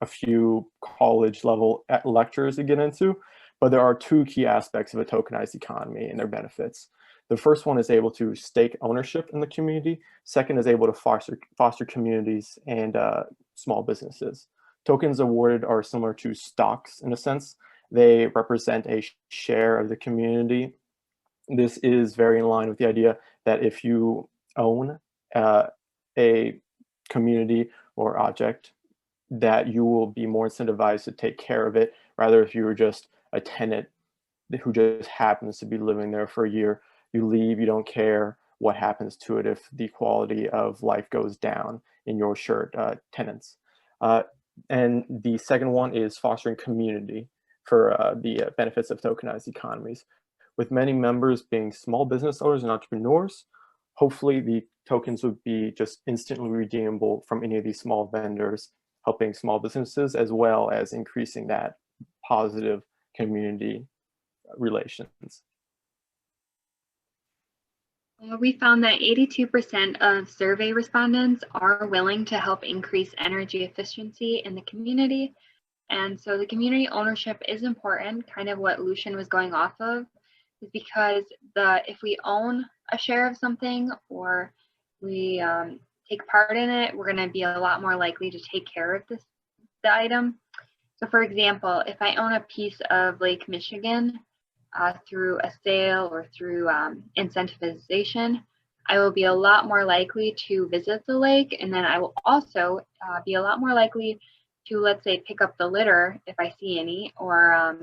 S19: a few college level lectures to get into, but there are two key aspects of a tokenized economy and their benefits. The first one is able to stake ownership in the community. Second is able to foster communities and small businesses. Tokens awarded are similar to stocks in a sense. They represent a share of the community. This is very in line with the idea that if you own a community or object, that you will be more incentivized to take care of it, rather if you were just a tenant who just happens to be living there for a year. You leave, you don't care what happens to it if the quality of life goes down in your shared tenants. And the second one is fostering community for the benefits of tokenized economies. With many members being small business owners and entrepreneurs, hopefully the tokens would be just instantly redeemable from any of these small vendors, helping small businesses, as well as increasing that positive community relations.
S20: We found that 82% of survey respondents are willing to help increase energy efficiency in the community. And so the community ownership is important, kind of what Lucian was going off of, is because if we own a share of something or we take part in it, we're going to be a lot more likely to take care of the item. So for example, if I own a piece of Lake Michigan, through a sale or through incentivization, I will be a lot more likely to visit the lake, and then I will also be a lot more likely to, let's say, pick up the litter if I see any, or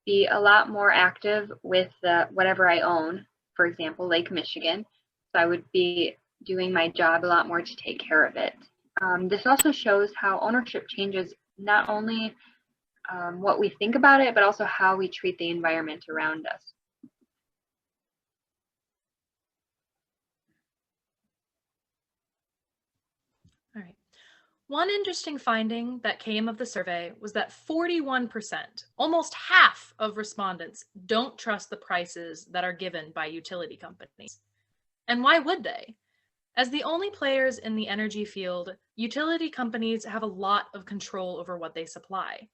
S20: be a lot more active with whatever I own, for example, Lake Michigan. So I would be doing my job a lot more to take care of it. This also shows how ownership changes not only what we think about it, but also how we treat the environment around us.
S21: All right. One interesting finding that came of the survey was that 41%, almost half of respondents, don't trust the prices that are given by utility companies. And why would they? As the only players in the energy field, utility companies have a lot of control over what they supply.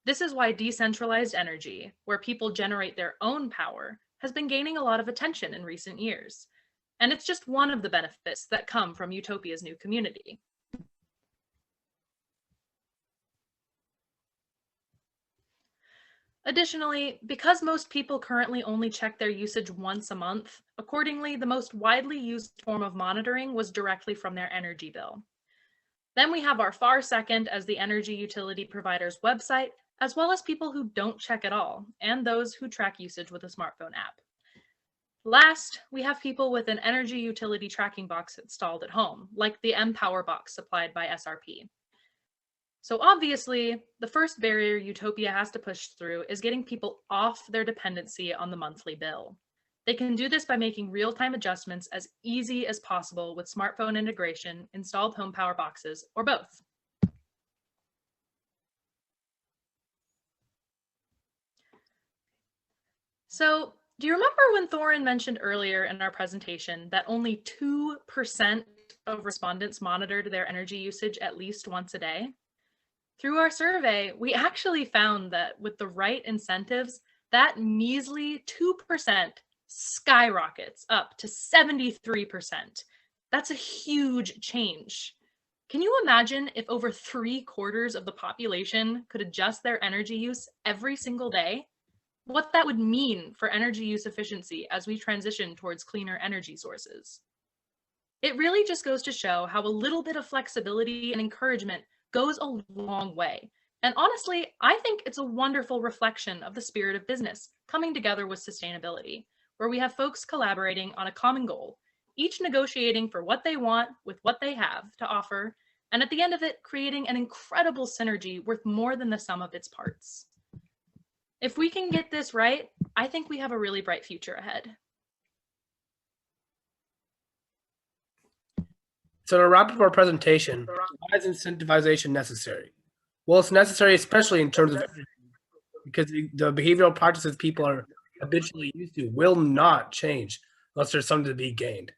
S21: This is why decentralized energy, where people generate their own power, has been gaining a lot of attention in recent years. And it's just one of the benefits that come from Utopia's new community. Additionally, because most people currently only check their usage once a month, accordingly, the most widely used form of monitoring was directly from their energy bill. Then we have our far second as the energy utility provider's website, as well as people who don't check at all, and those who track usage with a smartphone app. Last, we have people with an energy utility tracking box installed at home, like the mPower box supplied by SRP. So obviously, the first barrier Utopia has to push through is getting people off their dependency on the monthly bill. They can do this by making real-time adjustments as easy as possible with smartphone integration, installed home power boxes, or both. So, do you remember when Thorin mentioned earlier in our presentation that only 2% of respondents monitored their energy usage at least once a day? Through our survey, we actually found that with the right incentives, that measly 2% skyrockets up to 73%. That's a huge change. Can you imagine if over 3/4 of the population could adjust their energy use every single day? What that would mean for energy use efficiency as we transition towards cleaner energy sources. It really just goes to show how a little bit of flexibility and encouragement goes a long way. And honestly, I think it's a wonderful reflection of the spirit of business coming together with sustainability, where we have folks collaborating on a common goal, each negotiating for what they want with what they have to offer, and at the end of it, creating an incredible synergy worth more than the sum of its parts. If we can get this right, I think we have a really bright future ahead.
S18: So to wrap up our presentation, why is incentivization necessary? Well, it's necessary especially in terms of because the behavioral practices people are habitually used to will not change unless there's something to be gained.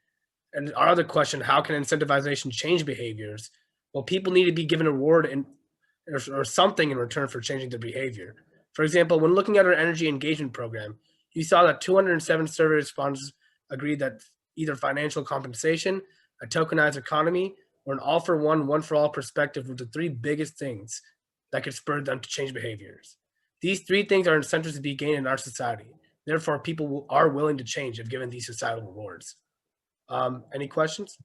S18: And our other question, how can incentivization change behaviors? Well, people need to be given a reward or something in return for changing their behavior. For example, when looking at our energy engagement program, you saw that 207 survey respondents agreed that either financial compensation, a tokenized economy, or an all-for-one, one-for-all perspective were the three biggest things that could spur them to change behaviors. These three things are incentives to be gained in our society. Therefore, people are willing to change if given these societal rewards. Any questions?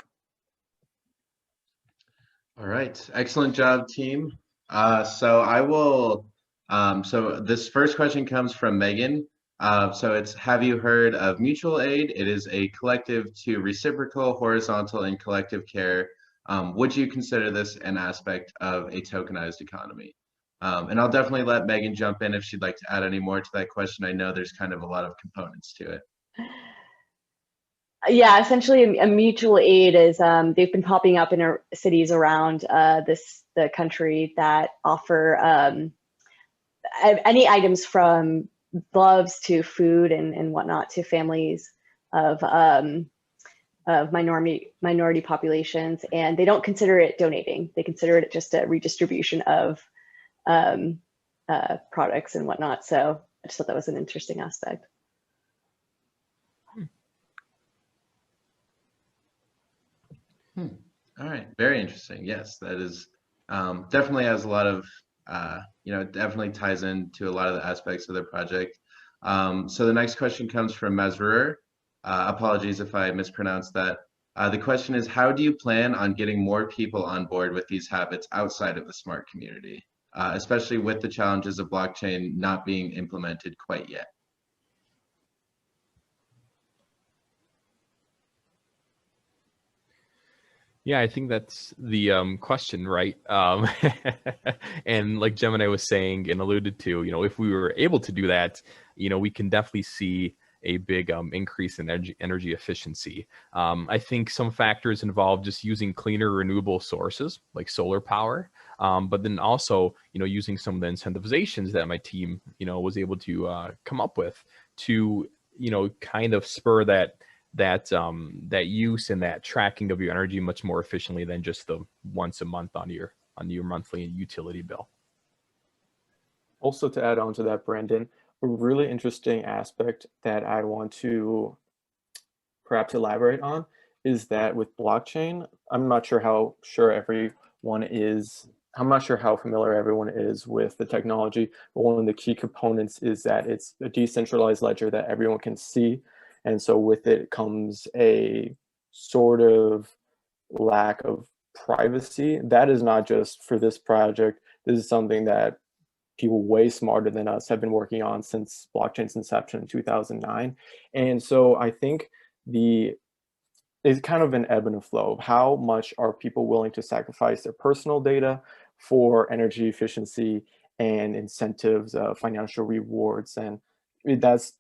S5: All right, excellent job, team. So I will, so this first question comes from Megan. So it's, have you heard of mutual aid? It is a collective to reciprocal, horizontal, and collective care. Would you consider this an aspect of a tokenized economy? And I'll definitely let Megan jump in if she'd like to add any more to that question. I know there's kind of a lot of components to it.
S22: Yeah, essentially a mutual aid is, they've been popping up in cities around the country that offer any items from gloves to food and whatnot to families of minority populations, and they don't consider it donating. They consider it just a redistribution of products and whatnot. So I just thought that was an interesting aspect.
S5: All right, very interesting. Yes, that is definitely has a lot of, definitely ties into a lot of the aspects of the project. So the next question comes from Mesrer. Apologies if I mispronounced that. The question is, how do you plan on getting more people on board with these habits outside of the smart community, especially with the challenges of blockchain not being implemented quite yet?
S16: Yeah, I think that's the question, right? And like Gemini was saying and alluded to, if we were able to do that, we can definitely see a big increase in energy efficiency. I think some factors involve just using cleaner renewable sources like solar power, but then also, using some of the incentivizations that my team, was able to come up with to, kind of spur that use and that tracking of your energy much more efficiently than just the once a month on your monthly utility bill.
S19: Also, to add on to that, Brandon, a really interesting aspect that I want to perhaps elaborate on is that with blockchain, I'm not sure how familiar everyone is with the technology, but one of the key components is that it's a decentralized ledger that everyone can see. And so with it comes a sort of lack of privacy. That is not just for this project. This is something that people way smarter than us have been working on since blockchain's inception in 2009. And so I think it's kind of an ebb and a flow of how much are people willing to sacrifice their personal data for energy efficiency and incentives, financial rewards. And that's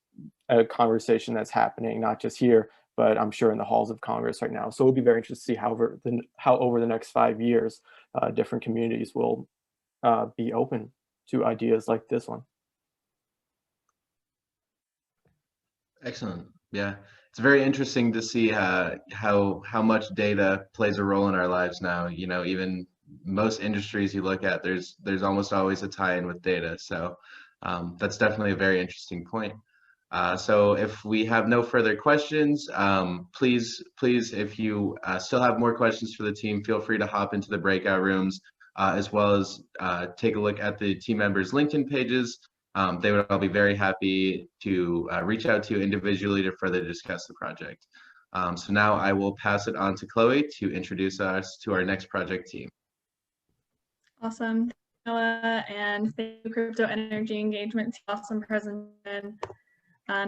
S19: a conversation that's happening not just here, but I'm sure in the halls of Congress right now. So it'll be very interesting to see how over the next 5 years, different communities will be open to ideas like this one.
S5: Excellent. Yeah, it's very interesting to see how much data plays a role in our lives now. Even most industries you look at, there's almost always a tie-in with data. So that's definitely a very interesting point. So if we have no further questions, please, if you still have more questions for the team, feel free to hop into the breakout rooms, as well as take a look at the team members' LinkedIn pages. They would all be very happy to reach out to you individually to further discuss the project. So now I will pass it on to Chloe to introduce us to our next project team.
S2: Awesome. Thank you, Noah, and thank you, Crypto Energy Engagement team. Awesome presentation.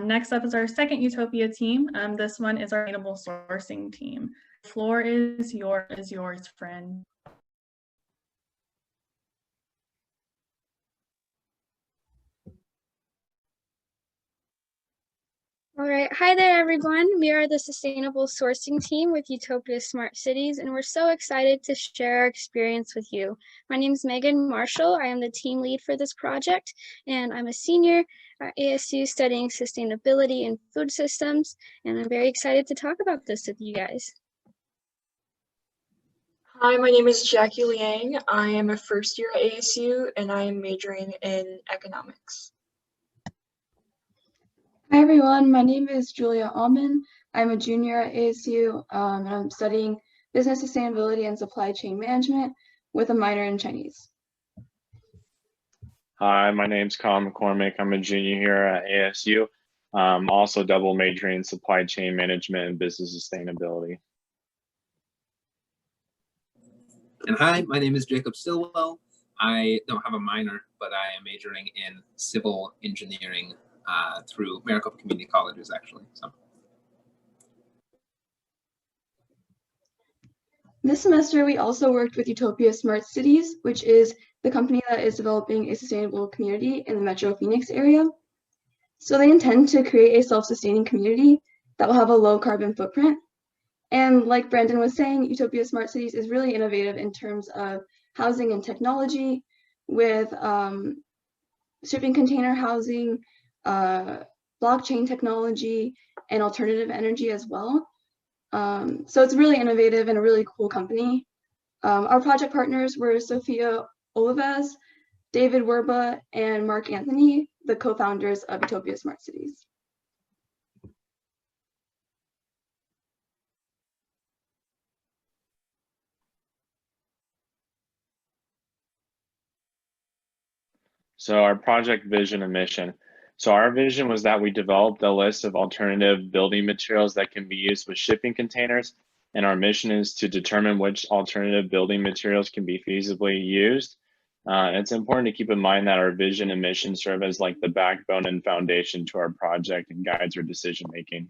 S2: Next up is our second Utopia team. This one is our sustainable sourcing team. The floor is yours, friend.
S1: All right, hi there everyone. We are the Sustainable Sourcing Team with Utopia Smart Cities, and we're so excited to share our experience with you. My name is Megan Marshall. I am the team lead for this project, and I'm a senior at ASU studying sustainability and food systems, and I'm very excited to talk about this with you guys.
S4: Hi, my name is Jackie Liang. I am a first year at ASU, and I am majoring in economics.
S23: Hi everyone, my name is Julia Alman. I'm a junior at ASU and I'm studying business sustainability and supply chain management with a minor in Chinese.
S24: Hi, my name's Colin McCormick. I'm a junior here at ASU. Also double majoring in supply chain management and business sustainability.
S25: And hi, my name is Jacob Stillwell. I don't have a minor, but I am majoring in civil engineering through Maricopa Community Colleges, actually. So.
S23: This semester, we also worked with Utopia Smart Cities, which is the company that is developing a sustainable community in the Metro Phoenix area. So they intend to create a self-sustaining community that will have a low carbon footprint. And like Brandon was saying, Utopia Smart Cities is really innovative in terms of housing and technology with shipping container housing, blockchain technology, and alternative energy as well. So it's really innovative and a really cool company. Our project partners were Sophia Olivas, David Werba, and Mark Anthony, the co-founders of Utopia Smart Cities.
S24: So our project vision and mission. So our vision was that we developed a list of alternative building materials that can be used with shipping containers. And our mission is to determine which alternative building materials can be feasibly used. It's important to keep in mind that our vision and mission serve as like the backbone and foundation to our project and guides our decision making.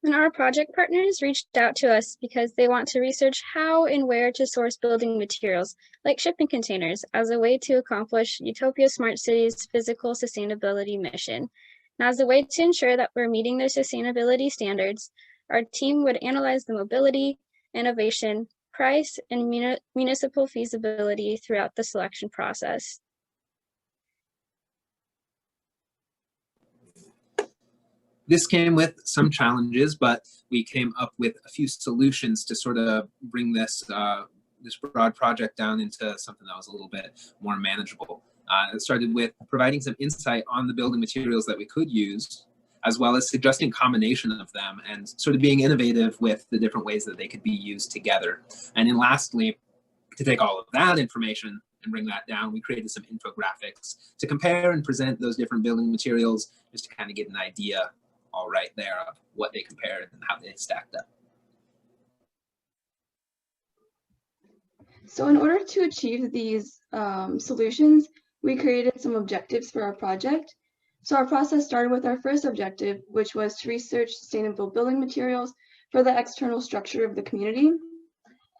S1: And our project partners reached out to us because they want to research how and where to source building materials, like shipping containers, as a way to accomplish Utopia Smart City's physical sustainability mission. And as a way to ensure that we're meeting their sustainability standards, our team would analyze the mobility, innovation, price, and municipal feasibility throughout the selection process.
S25: This came with some challenges, but we came up with a few solutions to sort of bring this this broad project down into something that was a little bit more manageable. It started with providing some insight on the building materials that we could use, as well as suggesting combination of them and sort of being innovative with the different ways that they could be used together. And then lastly, to take all of that information and bring that down, we created some infographics to compare and present those different building materials, just to kind of get an idea all right there of what they compared and how they stacked up.
S23: So in order to achieve these solutions, we created some objectives for our project. So our process started with our first objective, which was to research sustainable building materials for the external structure of the community.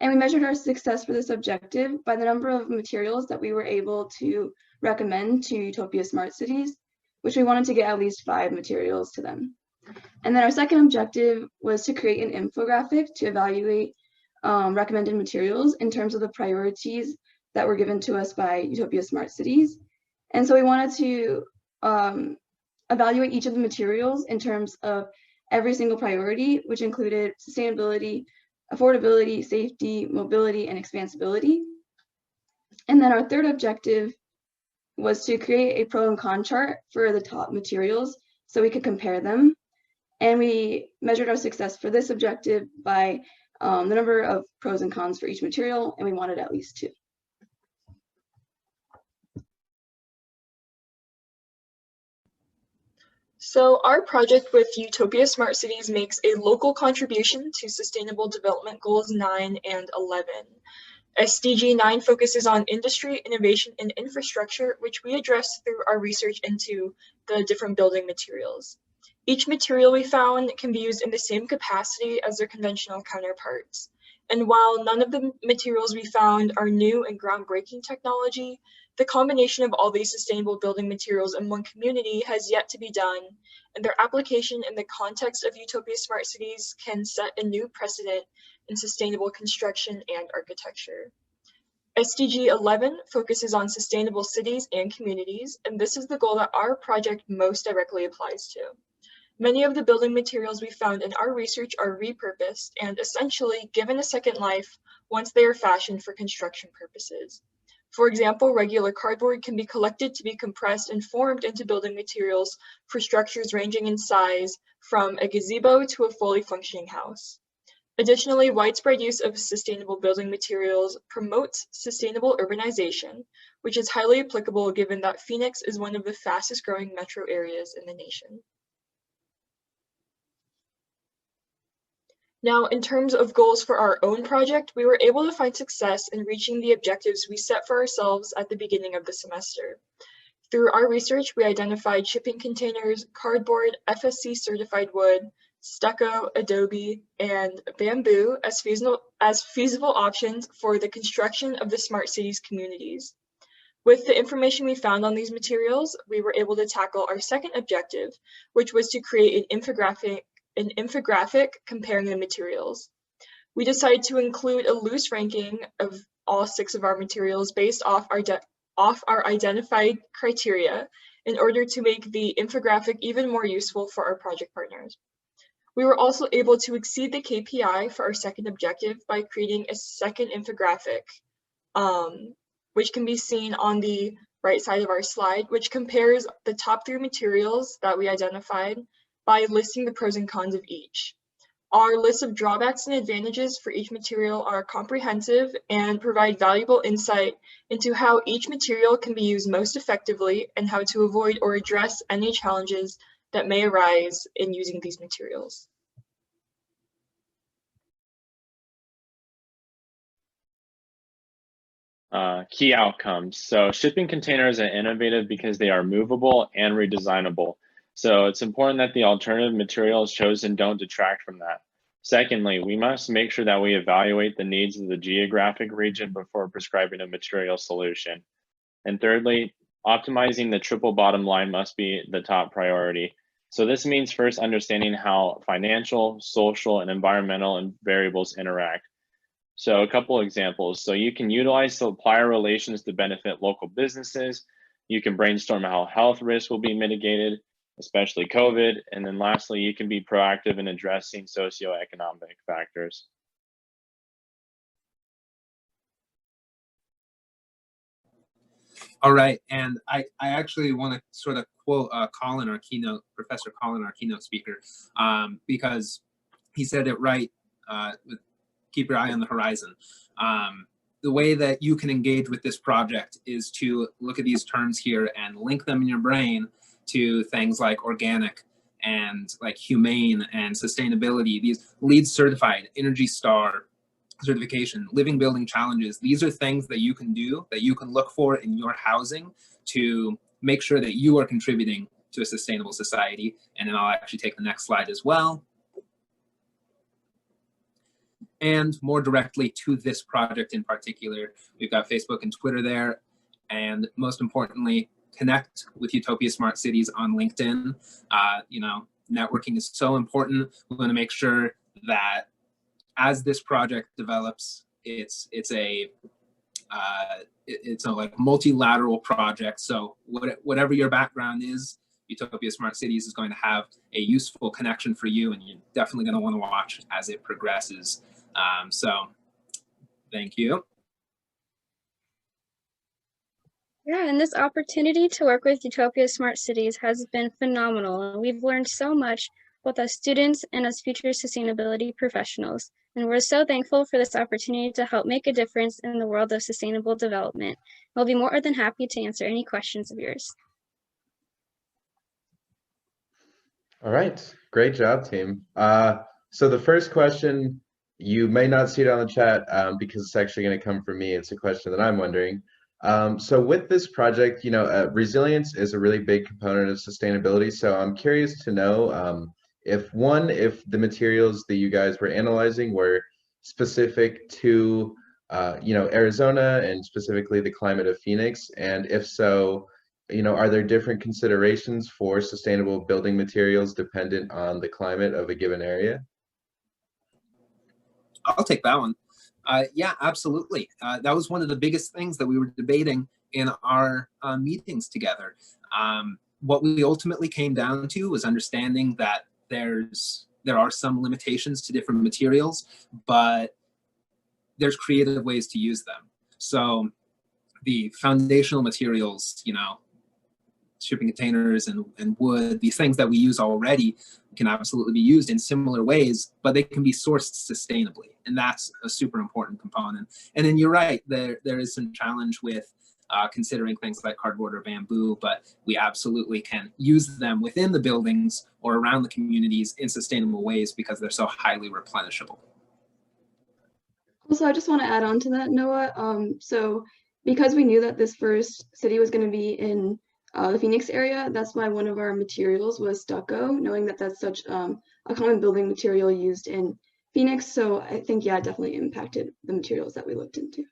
S23: And we measured our success for this objective by the number of materials that we were able to recommend to Utopia Smart Cities, which we wanted to get at least 5 materials to them. And then our second objective was to create an infographic to evaluate recommended materials in terms of the priorities that were given to us by Utopia Smart Cities. And so we wanted to evaluate each of the materials in terms of every single priority, which included sustainability, affordability, safety, mobility, and expansibility. And then our third objective was to create a pro and con chart for the top materials so we could compare them. And we measured our success for this objective by the number of pros and cons for each material, and we wanted at least 2.
S4: So our project with Utopia Smart Cities makes a local contribution to Sustainable Development Goals 9 and 11. SDG 9 focuses on industry, innovation, and infrastructure, which we address through our research into the different building materials. Each material we found can be used in the same capacity as their conventional counterparts. And while none of the materials we found are new and groundbreaking technology, the combination of all these sustainable building materials in one community has yet to be done, and their application in the context of Utopia Smart Cities can set a new precedent in sustainable construction and architecture. SDG 11 focuses on sustainable cities and communities, and this is the goal that our project most directly applies to. Many of the building materials we found in our research are repurposed and essentially given a second life once they are fashioned for construction purposes. For example, regular cardboard can be collected to be compressed and formed into building materials for structures ranging in size from a gazebo to a fully functioning house. Additionally, widespread use of sustainable building materials promotes sustainable urbanization, which is highly applicable given that Phoenix is one of the fastest growing metro areas in the nation. Now, in terms of goals for our own project, we were able to find success in reaching the objectives we set for ourselves at the beginning of the semester. Through our research, we identified shipping containers, cardboard, FSC certified wood, stucco, adobe, and bamboo as feasible options for the construction of the Smart Cities communities. With the information we found on these materials, we were able to tackle our second objective, which was to create an infographic comparing the materials. We decided to include a loose ranking of all 6 of our materials based off our identified criteria in order to make the infographic even more useful for our project partners. We were also able to exceed the KPI for our second objective by creating a second infographic, which can be seen on the right side of our slide, which compares the top 3 materials that we identified by listing the pros and cons of each. Our list of drawbacks and advantages for each material are comprehensive and provide valuable insight into how each material can be used most effectively and how to avoid or address any challenges that may arise in using these materials.
S24: Key outcomes. So shipping containers are innovative because they are movable and redesignable. So it's important that the alternative materials chosen don't detract from that. Secondly, we must make sure that we evaluate the needs of the geographic region before prescribing a material solution. And thirdly, optimizing the triple bottom line must be the top priority. So this means first understanding how financial, social, and environmental variables interact. So a couple examples. So you can utilize supplier relations to benefit local businesses. You can brainstorm how health risks will be mitigated, especially COVID. And then lastly, you can be proactive in addressing socioeconomic factors.
S25: All right, and I actually want to sort of quote Colin, our keynote, Professor Colin, our keynote speaker, because he said it right, keep your eye on the horizon. The way that you can engage with this project is to look at these terms here and link them in your brain to things like organic and like humane and sustainability, these LEED certified, Energy Star certification, living building challenges. These are things that you can do, that you can look for in your housing to make sure that you are contributing to a sustainable society. And then I'll actually take the next slide as well. And more directly to this project in particular, we've got Facebook and Twitter there. And most importantly, connect with Utopia Smart Cities on LinkedIn. You know, networking is so important. We want to make sure that as this project develops, it's a like multilateral project. So whatever your background is, Utopia Smart Cities is going to have a useful connection for you, and you're definitely going to want to watch as it progresses. So thank you.
S1: Yeah, and this opportunity to work with Utopia Smart Cities has been phenomenal. And we've learned so much, both as students and as future sustainability professionals. And we're so thankful for this opportunity to help make a difference in the world of sustainable development. We'll be more than happy to answer any questions of yours.
S5: All right, great job, team. So the first question, you may not see it on the chat because it's actually going to come from me. It's a question that I'm wondering. So with this project, you know, resilience is a really big component of sustainability. So I'm curious to know if the materials that you guys were analyzing were specific to, you know, Arizona and specifically the climate of Phoenix, and if so, you know, are there different considerations for sustainable building materials dependent on the climate of a given area?
S25: I'll take that one. Yeah, absolutely. That was one of the biggest things that we were debating in our meetings together. What we ultimately came down to was understanding that there are some limitations to different materials, but there's creative ways to use them. So the foundational materials, you know, shipping containers and wood, these things that we use already can absolutely be used in similar ways, but they can be sourced sustainably. And that's a super important component. And then you're right, there is some challenge with considering things like cardboard or bamboo, but we absolutely can use them within the buildings or around the communities in sustainable ways because they're so highly replenishable.
S23: Also, I just want to add on to that, Noah. So because we knew that this first city was going to be in the Phoenix area, that's why one of our materials was stucco, knowing that that's such a common building material used in Phoenix. So I think, yeah, it definitely impacted the materials that we looked into.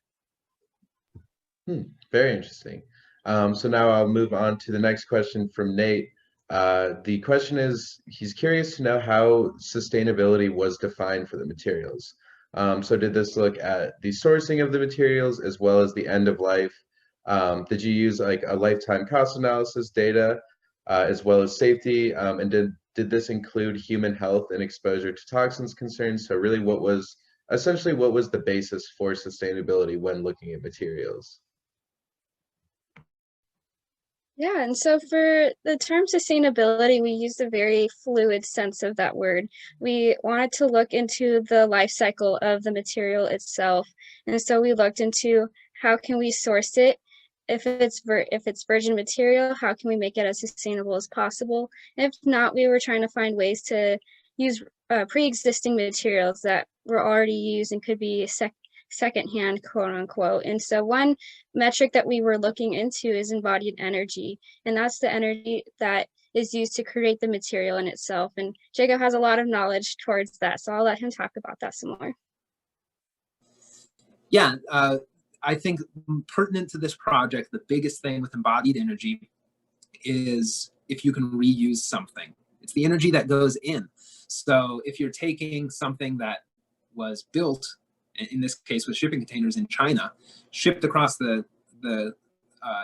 S5: Very interesting. So now I'll move on to the next question from Nate. The question is, he's curious to know how sustainability was defined for the materials. So did this look at the sourcing of the materials as well as the end of life? Did you use like a lifetime cost analysis data as well as safety? And did this include human health and exposure to toxins concerns? So really what was the basis for sustainability when looking at materials?
S1: Yeah, and so for the term sustainability, we used a very fluid sense of that word. We wanted to look into the life cycle of the material itself. And so we looked into how can we source it? If it's virgin material, how can we make it as sustainable as possible? If not, we were trying to find ways to use pre-existing materials that were already used and could be secondhand, quote unquote. And so one metric that we were looking into is embodied energy, and that's the energy that is used to create the material in itself. And Jacob has a lot of knowledge towards that, so I'll let him talk about that some more.
S25: Yeah, I think pertinent to this project, the biggest thing with embodied energy is if you can reuse something. It's the energy that goes in. So if you're taking something that was built, in this case with shipping containers in China, shipped across the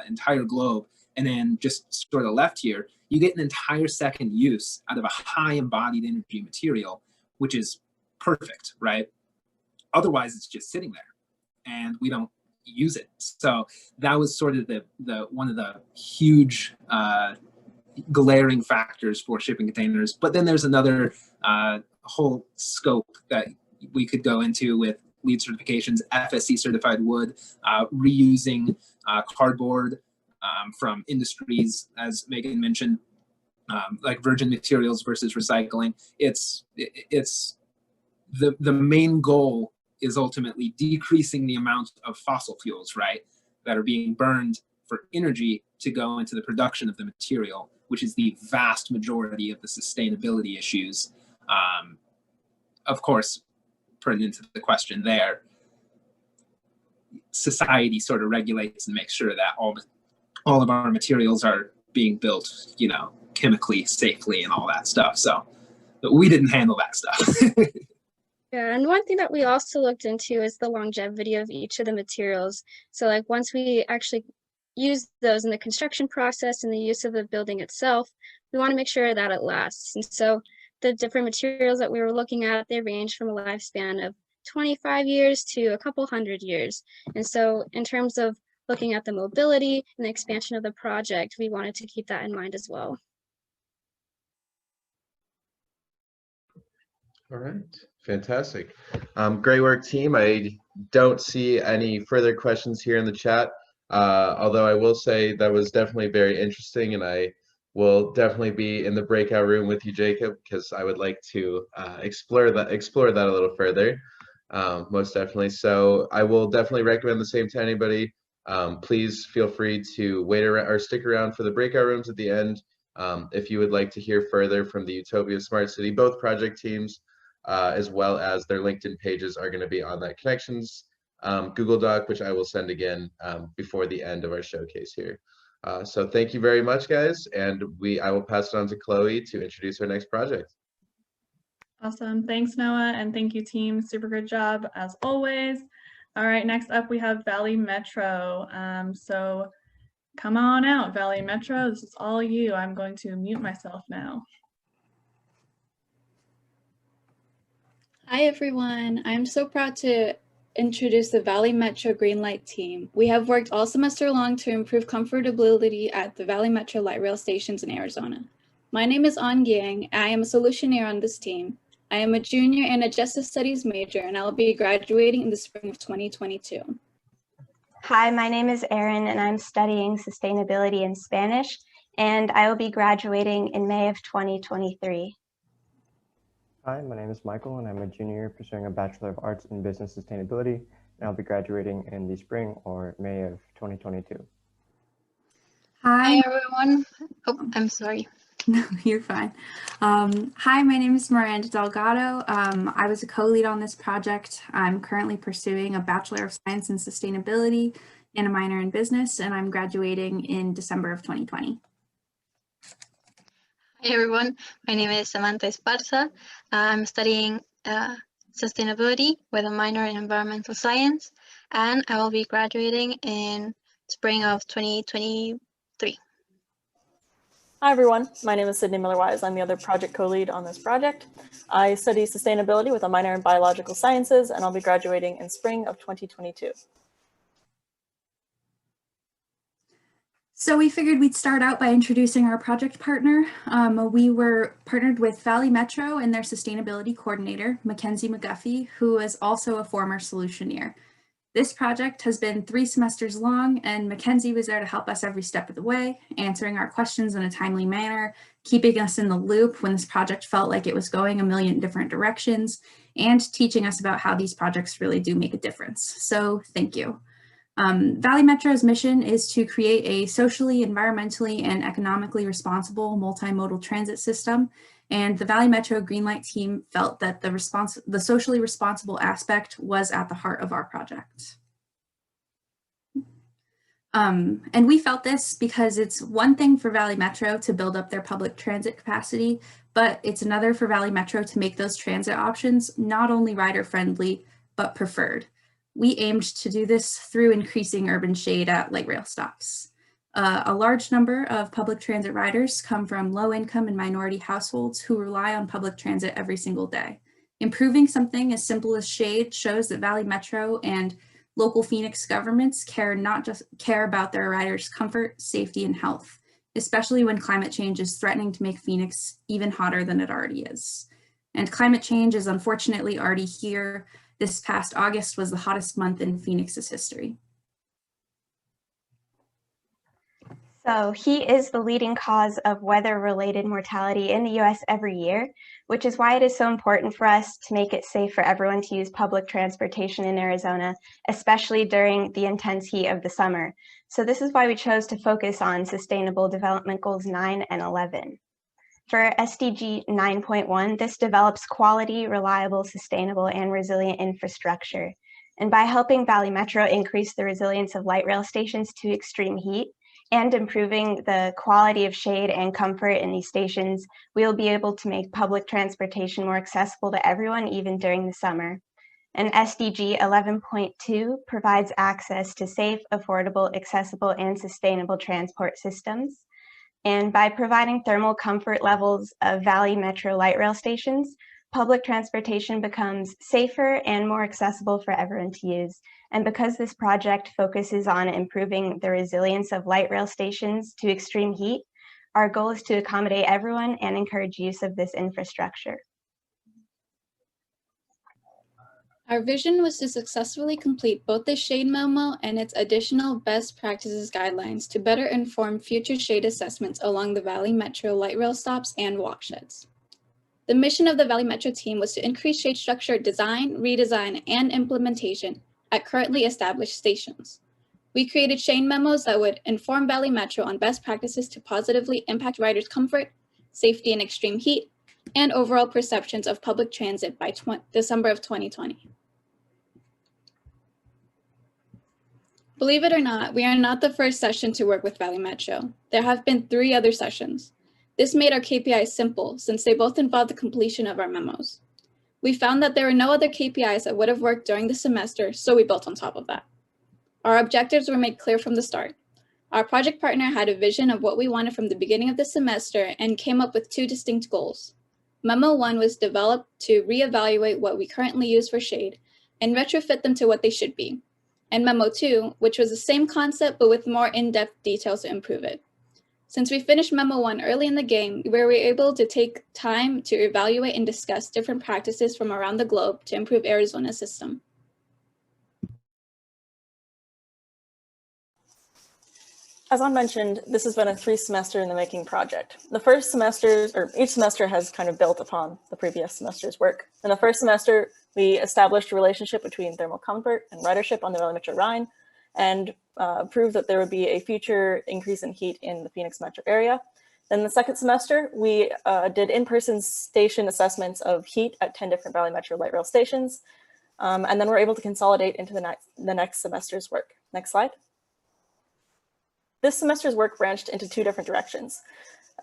S25: entire globe, and then just sort of left here, you get an entire second use out of a high embodied energy material, which is perfect, right? Otherwise, it's just sitting there, and we don't use it. So that was sort of the one of the huge glaring factors for shipping containers. But then there's another whole scope that we could go into with LEED certifications, FSC certified wood, reusing cardboard from industries, as Megan mentioned, like virgin materials versus recycling. It's the main goal is ultimately decreasing the amount of fossil fuels, right, that are being burned for energy to go into the production of the material, which is the vast majority of the sustainability issues. Of course, pertinent to the question there, society sort of regulates and makes sure that all of our materials are being built, you know, chemically safely and all that stuff. So, but we didn't handle that stuff.
S1: Yeah, and one thing that we also looked into is the longevity of each of the materials. So like once we actually use those in the construction process and the use of the building itself, we want to make sure that it lasts. And so the different materials that we were looking at, they range from a lifespan of 25 years to a couple hundred years. And so in terms of looking at the mobility and the expansion of the project, we wanted to keep that in mind as well.
S5: All right, fantastic. Great work, team. I don't see any further questions here in the chat, although I will say that was definitely very interesting, and I will definitely be in the breakout room with you, Jacob, because I would like to explore that a little further, most definitely. So I will definitely recommend the same to anybody. Please feel free to wait around or stick around for the breakout rooms at the end. If you would like to hear further from the Utopia Smart City, both project teams, as well as their LinkedIn pages are going to be on that connections Google Doc, which I will send again before the end of our showcase here. So thank you very much, guys, and I will pass it on to Chloe to introduce our next project.
S2: Awesome. Thanks, Noah, and thank you, team. Super good job, as always. All right, next up we have Valley Metro. So come on out, Valley Metro. This is all you. I'm going to mute myself now.
S6: Hi, everyone. I'm so proud to introduce the Valley Metro GreenLight team. We have worked all semester long to improve comfortability at the Valley Metro light rail stations in Arizona. My name is An Giang. I am a Solutioneer on this team. I am a junior and a Justice Studies major, and I'll be graduating in the spring of 2022.
S7: Hi, my name is Erin, and I'm studying sustainability in Spanish, and I will be graduating in May of 2023.
S8: Hi, my name is Michael, and I'm a junior pursuing a Bachelor of Arts in Business Sustainability, and I'll be graduating in the spring or May of 2022.
S9: Hi, everyone. Oh, I'm sorry. No, you're fine. Hi, my name is Miranda Delgado. I was a co-lead on this project. I'm currently pursuing a Bachelor of Science in Sustainability and a minor in Business, and I'm graduating in December of 2020. Hey everyone, my name is Samantha Esparza. I'm studying sustainability with a minor in environmental science, and I will be graduating in spring of 2023.
S10: Hi everyone, my name is Sydney Miller-Wise. I'm the other project co-lead on this project. I study sustainability with a minor in biological sciences, and I'll be graduating in spring of 2022.
S9: So we figured we'd start out by introducing our project partner. We were partnered with Valley Metro and their sustainability coordinator, Mackenzie McGuffey, who is also a former Solutioneer. This project has been 3 semesters long, and Mackenzie was there to help us every step of the way, answering our questions in a timely manner, keeping us in the loop when this project felt like it was going a million different directions, and teaching us about how these projects really do make a difference. So thank you. Valley Metro's mission is to create a socially, environmentally, and economically responsible multimodal transit system. And the Valley Metro GreenLight team felt that the socially responsible aspect was at the heart of our project. And we felt this because it's one thing for Valley Metro to build up their public transit capacity, but it's another for Valley Metro to make those transit options not only rider friendly, but preferred. We aimed to do this through increasing urban shade at light rail stops. A large number of public transit riders come from low income and minority households who rely on public transit every single day. Improving something as simple as shade shows that Valley Metro and local Phoenix governments care about their riders' comfort, safety, and health, especially when climate change is threatening to make Phoenix even hotter than it already is. And climate change is unfortunately already here. This past August was the hottest month in Phoenix's history.
S7: So heat is the leading cause of weather-related mortality in the US every year, which is why it is so important for us to make it safe for everyone to use public transportation in Arizona, especially during the intense heat of the summer. So this is why we chose to focus on Sustainable Development Goals 9 and 11. For SDG 9.1, this develops quality, reliable, sustainable, and resilient infrastructure. And by helping Valley Metro increase the resilience of light rail stations to extreme heat and improving the quality of shade and comfort in these stations, we will be able to make public transportation more accessible to everyone, even during the summer. And SDG 11.2 provides access to safe, affordable, accessible, and sustainable transport systems. And by providing thermal comfort levels of Valley Metro light rail stations, public transportation becomes safer and more accessible for everyone to use. And because this project focuses on improving the resilience of light rail stations to extreme heat, our goal is to accommodate everyone and encourage use of this infrastructure.
S6: Our vision was to successfully complete both the shade memo and its additional best practices guidelines to better inform future shade assessments along the Valley Metro light rail stops and walksheds. The mission of the Valley Metro team was to increase shade structure design, redesign, and implementation at currently established stations. We created shade memos that would inform Valley Metro on best practices to positively impact riders' comfort, safety in extreme heat, and overall perceptions of public transit by December of 2020. Believe it or not, we are not the first session to work with Valley Metro. There have been 3 other sessions. This made our KPIs simple since they both involved the completion of our memos. We found that there were no other KPIs that would have worked during the semester, so we built on top of that. Our objectives were made clear from the start. Our project partner had a vision of what we wanted from the beginning of the semester and came up with 2 distinct goals. Memo 1 was developed to reevaluate what we currently use for shade and retrofit them to what they should be. And Memo 2, which was the same concept but with more in-depth details to improve it. Since we finished Memo 1 early in the game, we were able to take time to evaluate and discuss different practices from around the globe to improve Arizona's system.
S10: As I mentioned, this has been a 3-semester in the making project. The first semester, or each semester has kind of built upon the previous semester's work. In the first semester, we established a relationship between thermal comfort and ridership on the Valley Metro Rhine and proved that there would be a future increase in heat in the Phoenix metro area. Then the second semester, we did in-person station assessments of heat at 10 different Valley Metro light rail stations. And then we're able to consolidate into the next semester's work. Next slide. This semester's work branched into 2 different directions.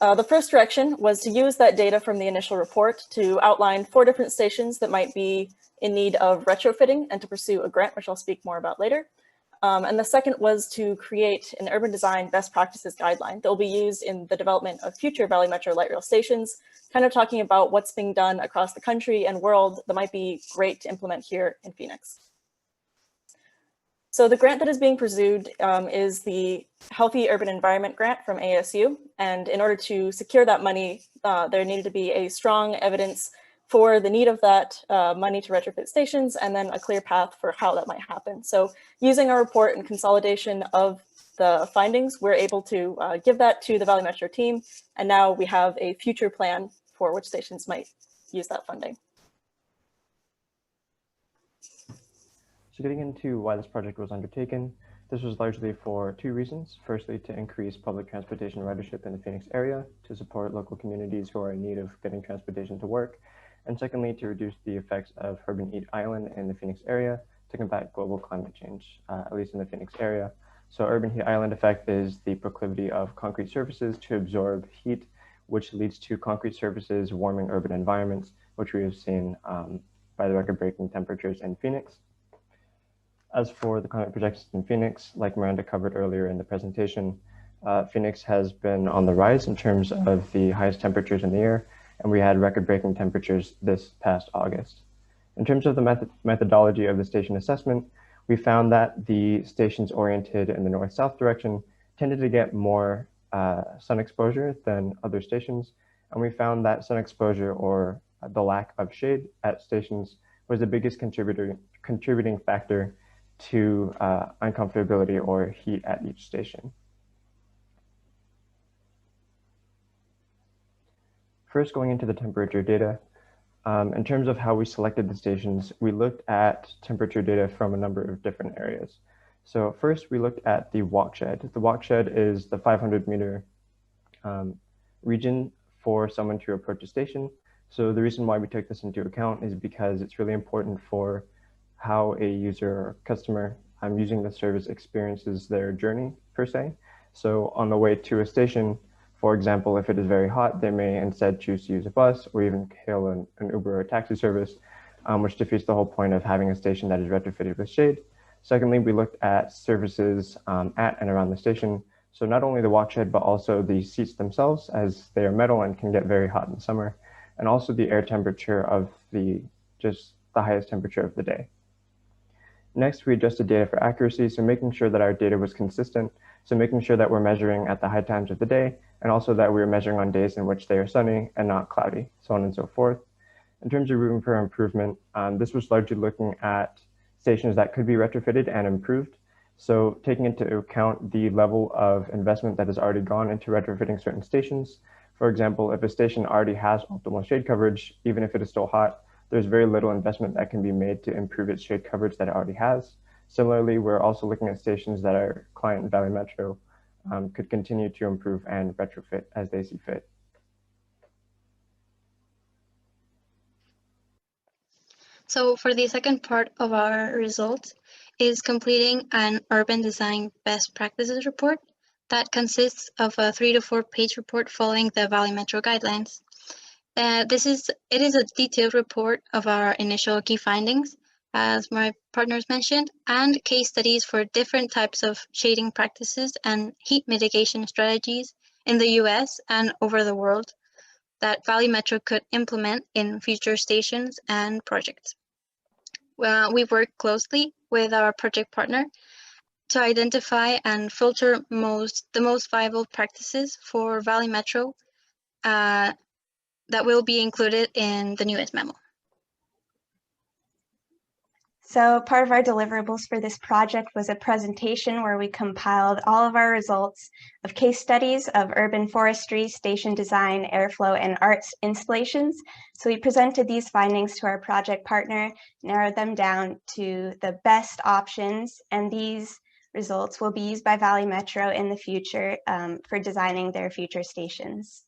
S10: The first direction was to use that data from the initial report to outline 4 different stations that might be in need of retrofitting and to pursue a grant, which I'll speak more about later. And the second was to create an urban design best practices guideline that will be used in the development of future Valley Metro light rail stations, kind of talking about what's being done across the country and world that might be great to implement here in Phoenix. So the grant that is being pursued is the Healthy Urban Environment Grant from ASU. And in order to secure that money, there needed to be a strong evidence for the need of that money to retrofit stations, and then a clear path for how that might happen. So using our report and consolidation of the findings, we're able to give that to the Valley Metro team. And now we have a future plan for which stations might use that funding.
S8: So getting into why this project was undertaken, this was largely for two reasons. Firstly, to increase public transportation ridership in the Phoenix area, to support local communities who are in need of getting transportation to work. And secondly, to reduce the effects of urban heat island in the Phoenix area to combat global climate change, at least in the Phoenix area. So urban heat island effect is the proclivity of concrete surfaces to absorb heat, which leads to concrete surfaces warming urban environments, which we have seen by the record-breaking temperatures in Phoenix. As for the climate projections in Phoenix, like Miranda covered earlier in the presentation, Phoenix has been on the rise in terms of the highest temperatures in the year, and we had record-breaking temperatures this past August. In terms of the methodology of the station assessment, we found that the stations oriented in the north-south direction tended to get more sun exposure than other stations, and we found that sun exposure, or the lack of shade at stations, was the biggest contributing factor to uncomfortability or heat at each station. First, going into the temperature data, in terms of how we selected the stations, we looked at temperature data from a number of different areas. So first, we looked at the walkshed. The walkshed is the 500-meter region for someone to approach a station. So the reason why we took this into account is because it's really important for how a user or customer using the service experiences their journey, per se. So on the way to a station, for example, if it is very hot, they may instead choose to use a bus or even hail an Uber or a taxi service, which defeats the whole point of having a station that is retrofitted with shade. Secondly, we looked at services at and around the station. So not only the walkshed, but also the seats themselves, as they are metal and can get very hot in the summer, and also the air temperature of just the highest temperature of the day. Next, we adjusted data for accuracy, so making sure that our data was consistent, so making sure that we're measuring at the high times of the day, and also that we're measuring on days in which they are sunny and not cloudy, so on and so forth. In terms of room for improvement, this was largely looking at stations that could be retrofitted and improved. So taking into account the level of investment that has already gone into retrofitting certain stations. For example, if a station already has optimal shade coverage, even if it is still hot, there's very little investment that can be made to improve its shade coverage that it already has. Similarly, we're also looking at stations that our client Valley Metro could continue to improve and retrofit as they see fit.
S3: So for the second part of our results is completing an urban design best practices report that consists of a 3 to 4 page report following the Valley Metro guidelines. It is a detailed report of our initial key findings, as my partners mentioned, and case studies for different types of shading practices and heat mitigation strategies in the US and over the world that Valley Metro could implement in future stations and projects. We work closely with our project partner to identify and filter the most viable practices for Valley Metro that will be included in the newest memo.
S7: So part of our deliverables for this project was a presentation where we compiled all of our results of case studies of urban forestry, station design, airflow, and arts installations. So we presented these findings to our project partner, narrowed them down to the best options, and these results will be used by Valley Metro in the future for designing their future stations.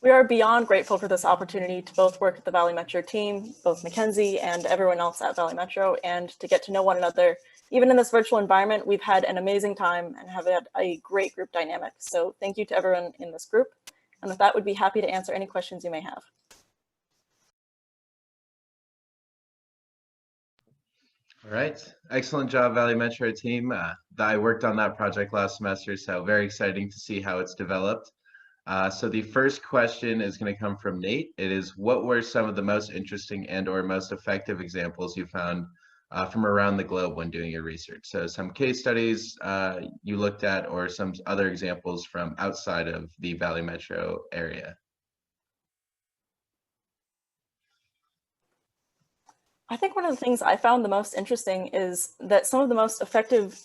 S10: We are beyond grateful for this opportunity to both work with the Valley Metro team, both Mackenzie and everyone else at Valley Metro, and to get to know one another. Even in this virtual environment, we've had an amazing time and have had a great group dynamic. So thank you to everyone in this group. And with that, we'd be happy to answer any questions you may have.
S5: All right, excellent job, Valley Metro team. I worked on that project last semester, so very exciting to see how it's developed. So the first question is going to come from Nate. It is, what were some of the most interesting and or most effective examples you found from around the globe when doing your research? So some case studies you looked at, or some other examples from outside of the Valley Metro area.
S10: I think one of the things I found the most interesting is that some of the most effective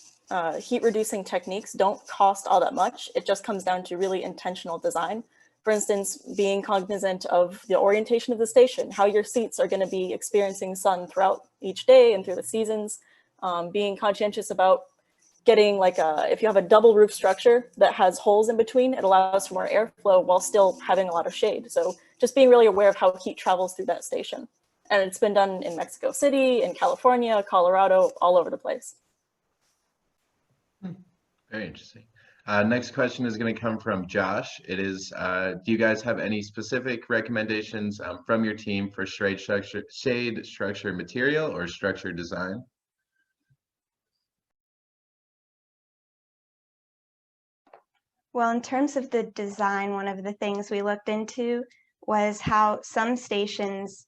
S10: heat reducing techniques don't cost all that much. It just comes down to really intentional design. For instance, being cognizant of the orientation of the station, how your seats are going to be experiencing sun throughout each day and through the seasons, being conscientious about getting like if you have a double roof structure that has holes in between, it allows for more airflow while still having a lot of shade. So just being really aware of how heat travels through that station. And it's been done in Mexico City, in California, Colorado, all over the place.
S5: Very interesting. Next question is going to come from Josh. It is, do you guys have any specific recommendations from your team for shade structure material or structure design?
S7: Well, in terms of the design, one of the things we looked into was how some stations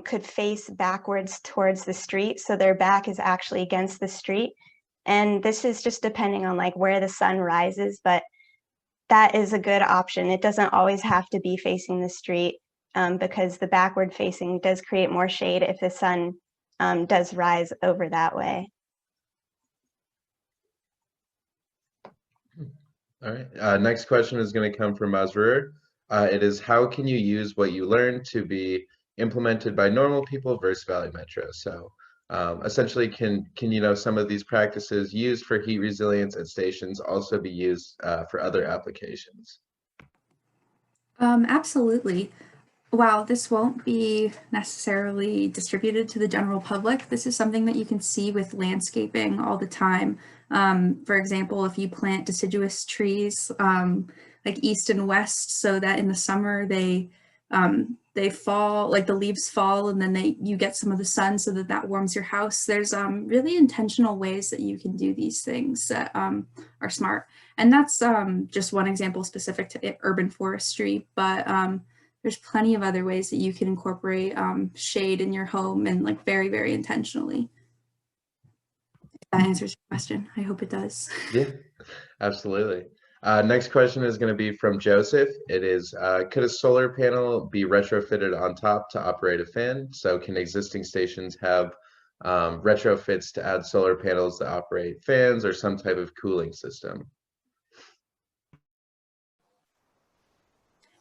S7: could face backwards towards the street, so their back is actually against the street. And this is just depending on like where the sun rises, but that is a good option. It doesn't always have to be facing the street because the backward facing does create more shade if the sun does rise over that way.
S5: All right, next question is going to come from Mazrur. It is, how can you use what you learned to be implemented by normal people versus Valley Metro? So essentially, can some of these practices used for heat resilience at stations also be used for other applications?
S6: Absolutely. While this won't be necessarily distributed to the general public, this is something that you can see with landscaping all the time. For example, if you plant deciduous trees like east and west, so that in the summer they fall, like the leaves fall, and then you get some of the sun, so that warms your house. There's really intentional ways that you can do these things that are smart, and that's just one example specific to urban forestry. But there's plenty of other ways that you can incorporate shade in your home, and like very, very intentionally. If that answers your question. I hope it does.
S5: Yeah, absolutely. Next question is going to be from Joseph. It is, could a solar panel be retrofitted on top to operate a fan? So can existing stations have retrofits to add solar panels that operate fans or some type of cooling system?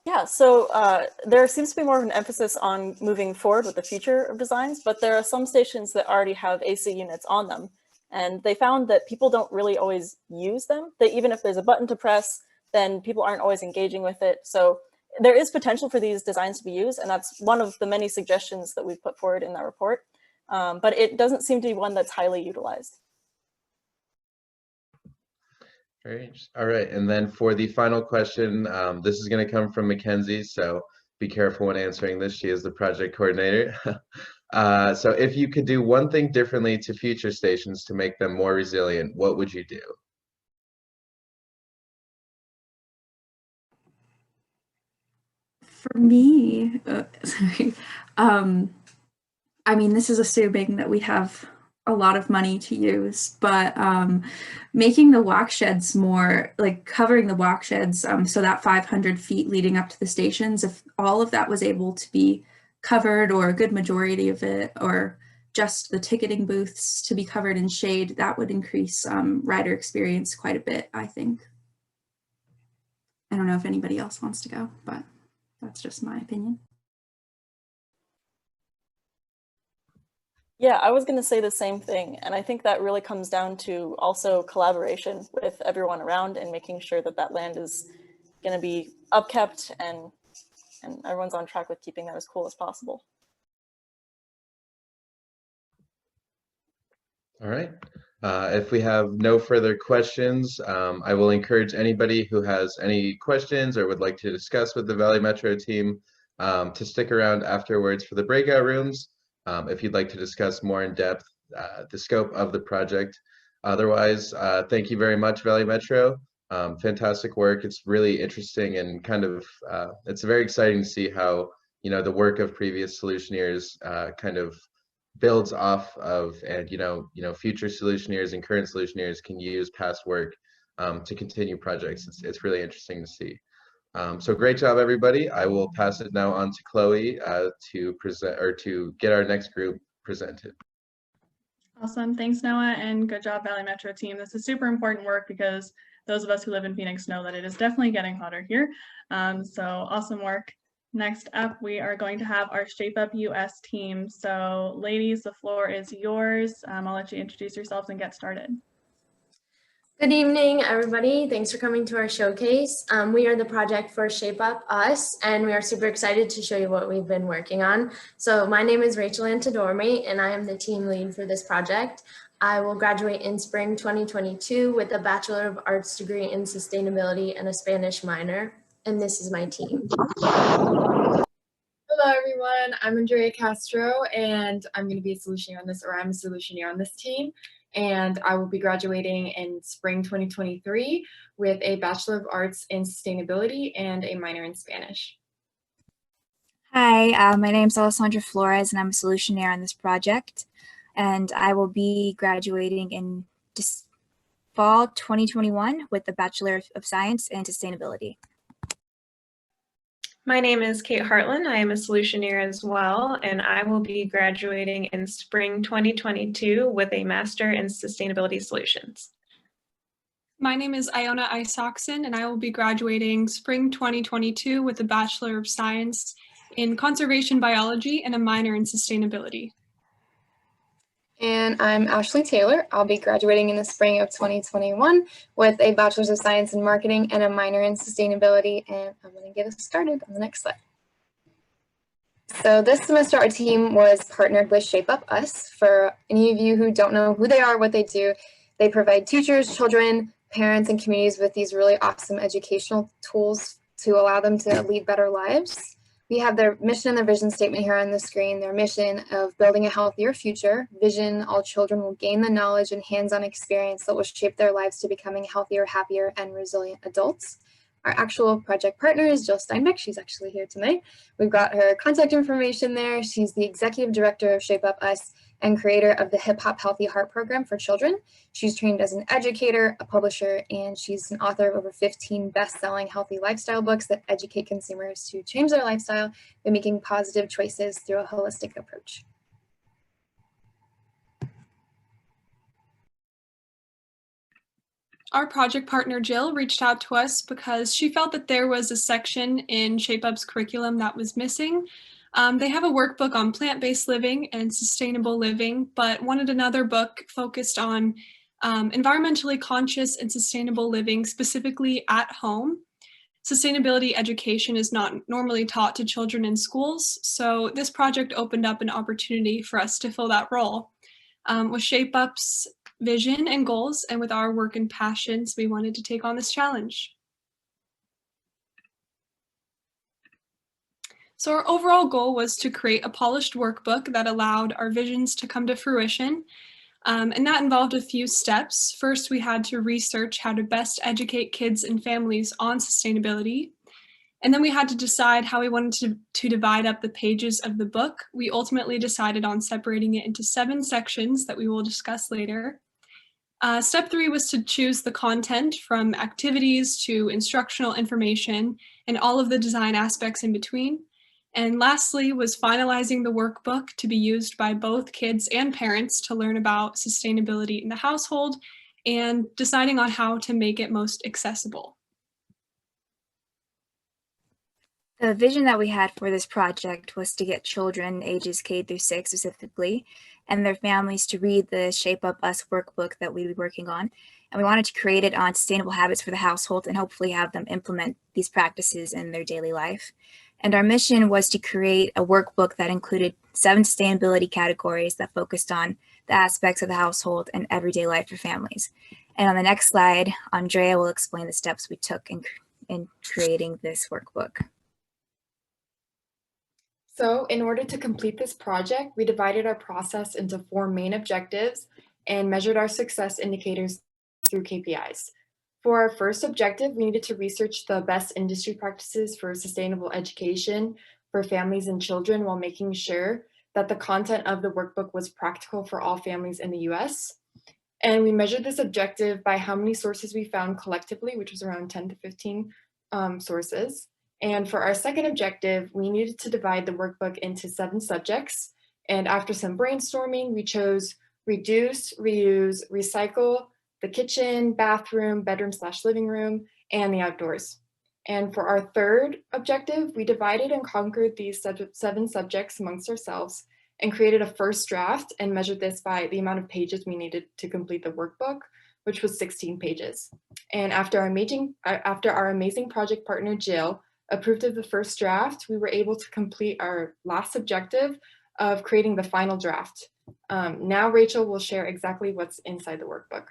S10: Yeah, so there seems to be more of an emphasis on moving forward with the future of designs, but there are some stations that already have AC units on them. And they found that people don't really always use them. That even if there's a button to press, then people aren't always engaging with it. So there is potential for these designs to be used, and that's one of the many suggestions that we've put forward in that report. But it doesn't seem to be one that's highly utilized.
S5: Great. All right, and then for the final question, this is going to come from Mackenzie, so be careful when answering this. She is the project coordinator. So if you could do one thing differently to future stations to make them more resilient, what would you do?
S6: For me, sorry. I mean, this is assuming that we have a lot of money to use, but making the walk sheds more, like covering the walk sheds, so that 500 feet leading up to the stations, if all of that was able to be covered, or a good majority of it, or just the ticketing booths to be covered in shade, that would increase rider experience quite a bit, I think. I don't know if anybody else wants to go, but that's just my opinion.
S10: Yeah, I was going to say the same thing. And I think that really comes down to also collaboration with everyone around and making sure that that land is going to be upkept and everyone's on track with keeping that as cool as possible.
S5: All right. If we have no further questions, I will encourage anybody who has any questions or would like to discuss with the Valley Metro team to stick around afterwards for the breakout rooms if you'd like to discuss more in depth the scope of the project. Otherwise, thank you very much, Valley Metro. Fantastic work. It's really interesting and kind of, it's very exciting to see how, you know, the work of previous Solutioneers kind of builds off of, and, future Solutioneers and current Solutioneers can use past work to continue projects. It's really interesting to see. So great job, everybody. I will pass it now on to Chloe to present, or to get our next group presented.
S2: Awesome. Thanks, Noah, and good job, Valley Metro team. This is super important work because those of us who live in Phoenix know that it is definitely getting hotter here. So awesome work. Next up, we are going to have our Shape Up US team. So ladies, the floor is yours. I'll let you introduce yourselves and get started.
S11: Good evening, everybody. Thanks for coming to our showcase. We are the project for Shape Up Us, and we are super excited to show you what we've been working on. So my name is Rachel Antidormi, and I am the team lead for this project. I will graduate in spring 2022 with a Bachelor of Arts degree in Sustainability and a Spanish minor, and this is my team.
S12: Hello, everyone. I'm Andrea Castro, and I'm going to be a Solutioneer on this, or I'm a Solutioneer on this team. And I will be graduating in spring 2023 with a Bachelor of Arts in Sustainability and a minor in Spanish.
S13: Hi, my name is Alessandra Flores, and I'm a Solutioneer on this project. And I will be graduating in fall 2021 with the Bachelor of Science in Sustainability.
S14: My name is Kate Hartland. I am a Solutioneer as well, and I will be graduating in spring 2022 with a Master in Sustainability Solutions.
S15: My name is Iona Isaacson, and I will be graduating spring 2022 with a Bachelor of Science in Conservation Biology and a minor in Sustainability.
S26: And I'm Ashley Taylor. I'll be graduating in the spring of 2021 with a Bachelor's of Science in Marketing and a minor in Sustainability. And I'm going to get us started on the next slide. So this semester, our team was partnered with Shape Up Us. For any of you who don't know who they are, what they do, they provide teachers, children, parents, and communities with these really awesome educational tools to allow them to lead better lives. We have their mission and their vision statement here on the screen. Their mission of building a healthier future. Vision, all children will gain the knowledge and hands-on experience that will shape their lives to becoming healthier, happier, and resilient adults. Our actual project partner is Jill Steinbeck. She's actually here tonight. We've got her contact information there. She's the executive director of Shape Up Us and creator of the Hip Hop Healthy Heart program for children. She's trained as an educator, a publisher, and she's an author of over 15 best-selling healthy lifestyle books that educate consumers to change their lifestyle by making positive choices through a holistic approach.
S15: Our project partner, Jill, reached out to us because she felt that there was a section in Shape Up's curriculum that was missing. They have a workbook on plant-based living and sustainable living, but wanted another book focused on environmentally conscious and sustainable living, specifically at home. Sustainability education is not normally taught to children in schools, so this project opened up an opportunity for us to fill that role. With Shape Up's vision and goals, and with our work and passions, we wanted to take on this challenge. So our overall goal was to create a polished workbook that allowed our visions to come to fruition. And that involved a few steps. First, we had to research how to best educate kids and families on sustainability. And then we had to decide how we wanted to divide up the pages of the book. We ultimately decided on separating it into 7 sections that we will discuss later. Step 3 was to choose the content from activities to instructional information and all of the design aspects in between. And lastly was finalizing the workbook to be used by both kids and parents to learn about sustainability in the household and deciding on how to make it most accessible.
S13: The vision that we had for this project was to get children ages K through 6 specifically, and their families to read the Shape Up Us workbook that we'd be working on. And we wanted to create it on sustainable habits for the household and hopefully have them implement these practices in their daily life. And our mission was to create a workbook that included 7 sustainability categories that focused on the aspects of the household and everyday life for families. And on the next slide, Andrea will explain the steps we took in creating this workbook.
S12: So in order to complete this project, we divided our process into 4 main objectives and measured our success indicators through KPIs. For our first objective, we needed to research the best industry practices for sustainable education for families and children while making sure that the content of the workbook was practical for all families in the US. And we measured this objective by how many sources we found collectively, which was around 10 to 15 sources. And for our second objective, we needed to divide the workbook into 7 subjects. And after some brainstorming, we chose reduce, reuse, recycle, the kitchen, bathroom, bedroom/living room, and the outdoors. And for our third objective, we divided and conquered these 7 subjects amongst ourselves and created a first draft and measured this by the amount of pages we needed to complete the workbook, which was 16 pages. And after our amazing project partner, Jill, approved of the first draft, we were able to complete our last objective of creating the final draft. Now Rachel will share exactly what's inside the workbook.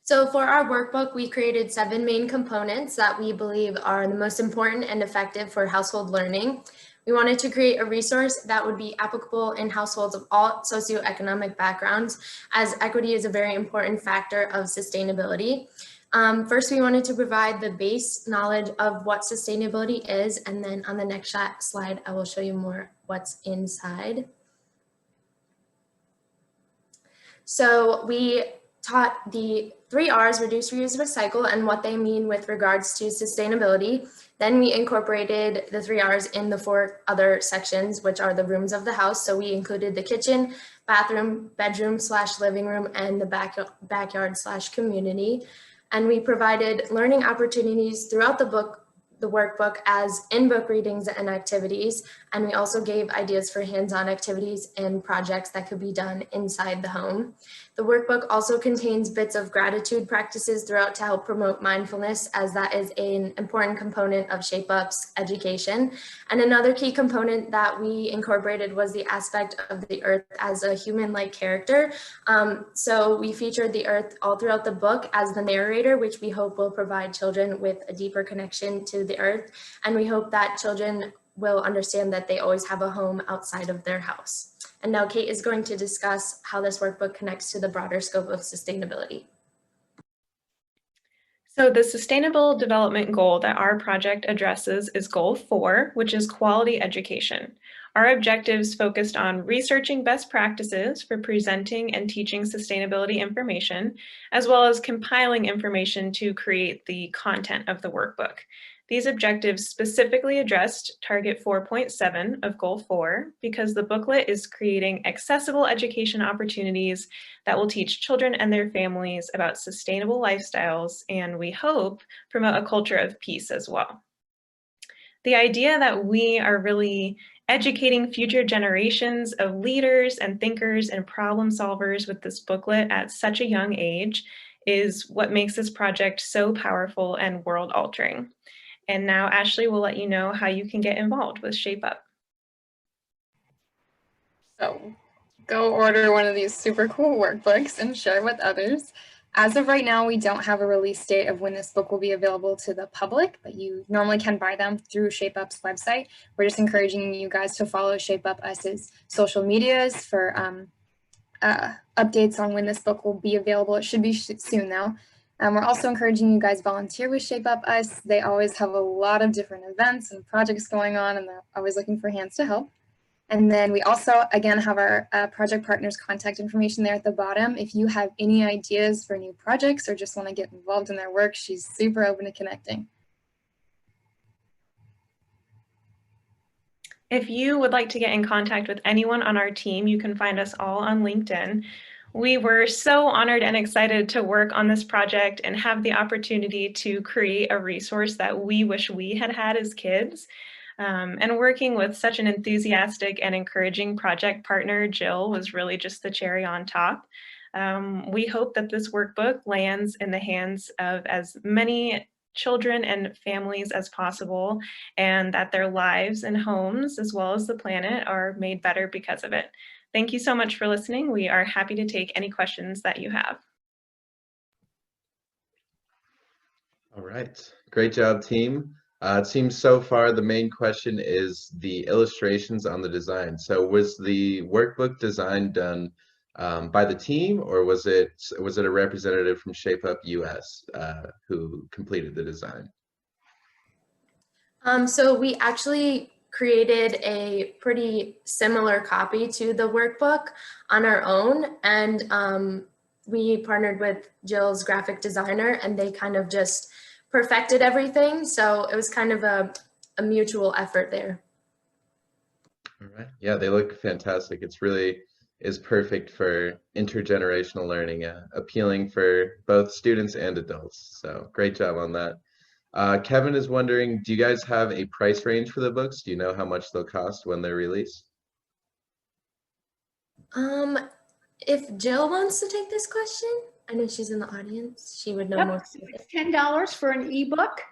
S11: So for our workbook, we created 7 main components that we believe are the most important and effective for household learning. We wanted to create a resource that would be applicable in households of all socioeconomic backgrounds, as equity is a very important factor of sustainability. First, we wanted to provide the base knowledge of what sustainability is, and then on the next slide, I will show you more what's inside. So we taught the 3 R's, reduce, reuse, recycle, and what they mean with regards to sustainability. Then we incorporated the 3 R's in the 4 other sections, which are the rooms of the house. So we included the kitchen, bathroom, bedroom/living room, and the backyard/community. And we provided learning opportunities throughout the workbook as in-book readings and activities. And we also gave ideas for hands-on activities and projects that could be done inside the home. The workbook also contains bits of gratitude practices throughout to help promote mindfulness, as that is an important component of Shape Up's education. And another key component that we incorporated was the aspect of the earth as a human-like character. So we featured the earth all throughout the book as the narrator, which we hope will provide children with a deeper connection to the earth. And we hope that children will understand that they always have a home outside of their house. And now Kate is going to discuss how this workbook connects to the broader scope of sustainability.
S14: So the sustainable development goal that our project addresses is goal 4, which is quality education. Our objectives focused on researching best practices for presenting and teaching sustainability information, as well as compiling information to create the content of the workbook. These objectives specifically addressed target 4.7 of goal 4 because the booklet is creating accessible education opportunities that will teach children and their families about sustainable lifestyles, and we hope promote a culture of peace as well. The idea that we are really educating future generations of leaders and thinkers and problem solvers with this booklet at such a young age is what makes this project so powerful and world-altering. And now Ashley will let you know how you can get involved with Shape Up.
S26: So go order one of these super cool workbooks and share with others. As of right now, we don't have a release date of when this book will be available to the public, but you normally can buy them through Shape Up's website. We're just encouraging you guys to follow Shape Up Us's social medias for updates on when this book will be available. It should be soon though. We're also encouraging you guys volunteer with Shape Up Us. They always have a lot of different events and projects going on, and they're always looking for hands to help. And then we also, again, have our project partners' contact information there at the bottom. If you have any ideas for new projects or just want to get involved in their work, she's super open to connecting.
S14: If you would like to get in contact with anyone on our team, you can find us all on LinkedIn. We were so honored and excited to work on this project and have the opportunity to create a resource that we wish we had had as kids. And working with such an enthusiastic and encouraging project partner, Jill, was really just the cherry on top. We hope that this workbook lands in the hands of as many children and families as possible, and that their lives and homes, as well as the planet, are made better because of it. Thank you so much for listening. We are happy to take any questions that you have.
S5: All right, great job, team. It seems so far the main question is the illustrations on the design. So was the workbook design done by the team, or was it a representative from Shape Up US who completed the design?
S11: So we actually created a pretty similar copy to the workbook on our own, and we partnered with Jill's graphic designer, and they kind of just perfected everything. So it was kind of a mutual effort there.
S5: All right. Yeah, they look fantastic. It's really is perfect for intergenerational learning, appealing for both students and adults. So great job on that. Kevin is wondering, do you guys have a price range for the books? Do you know how much they'll cost when they're released?
S11: If Jill wants to take this question, I know she's in the audience. She would know
S16: Yep.
S11: more.
S16: It's $10 for an ebook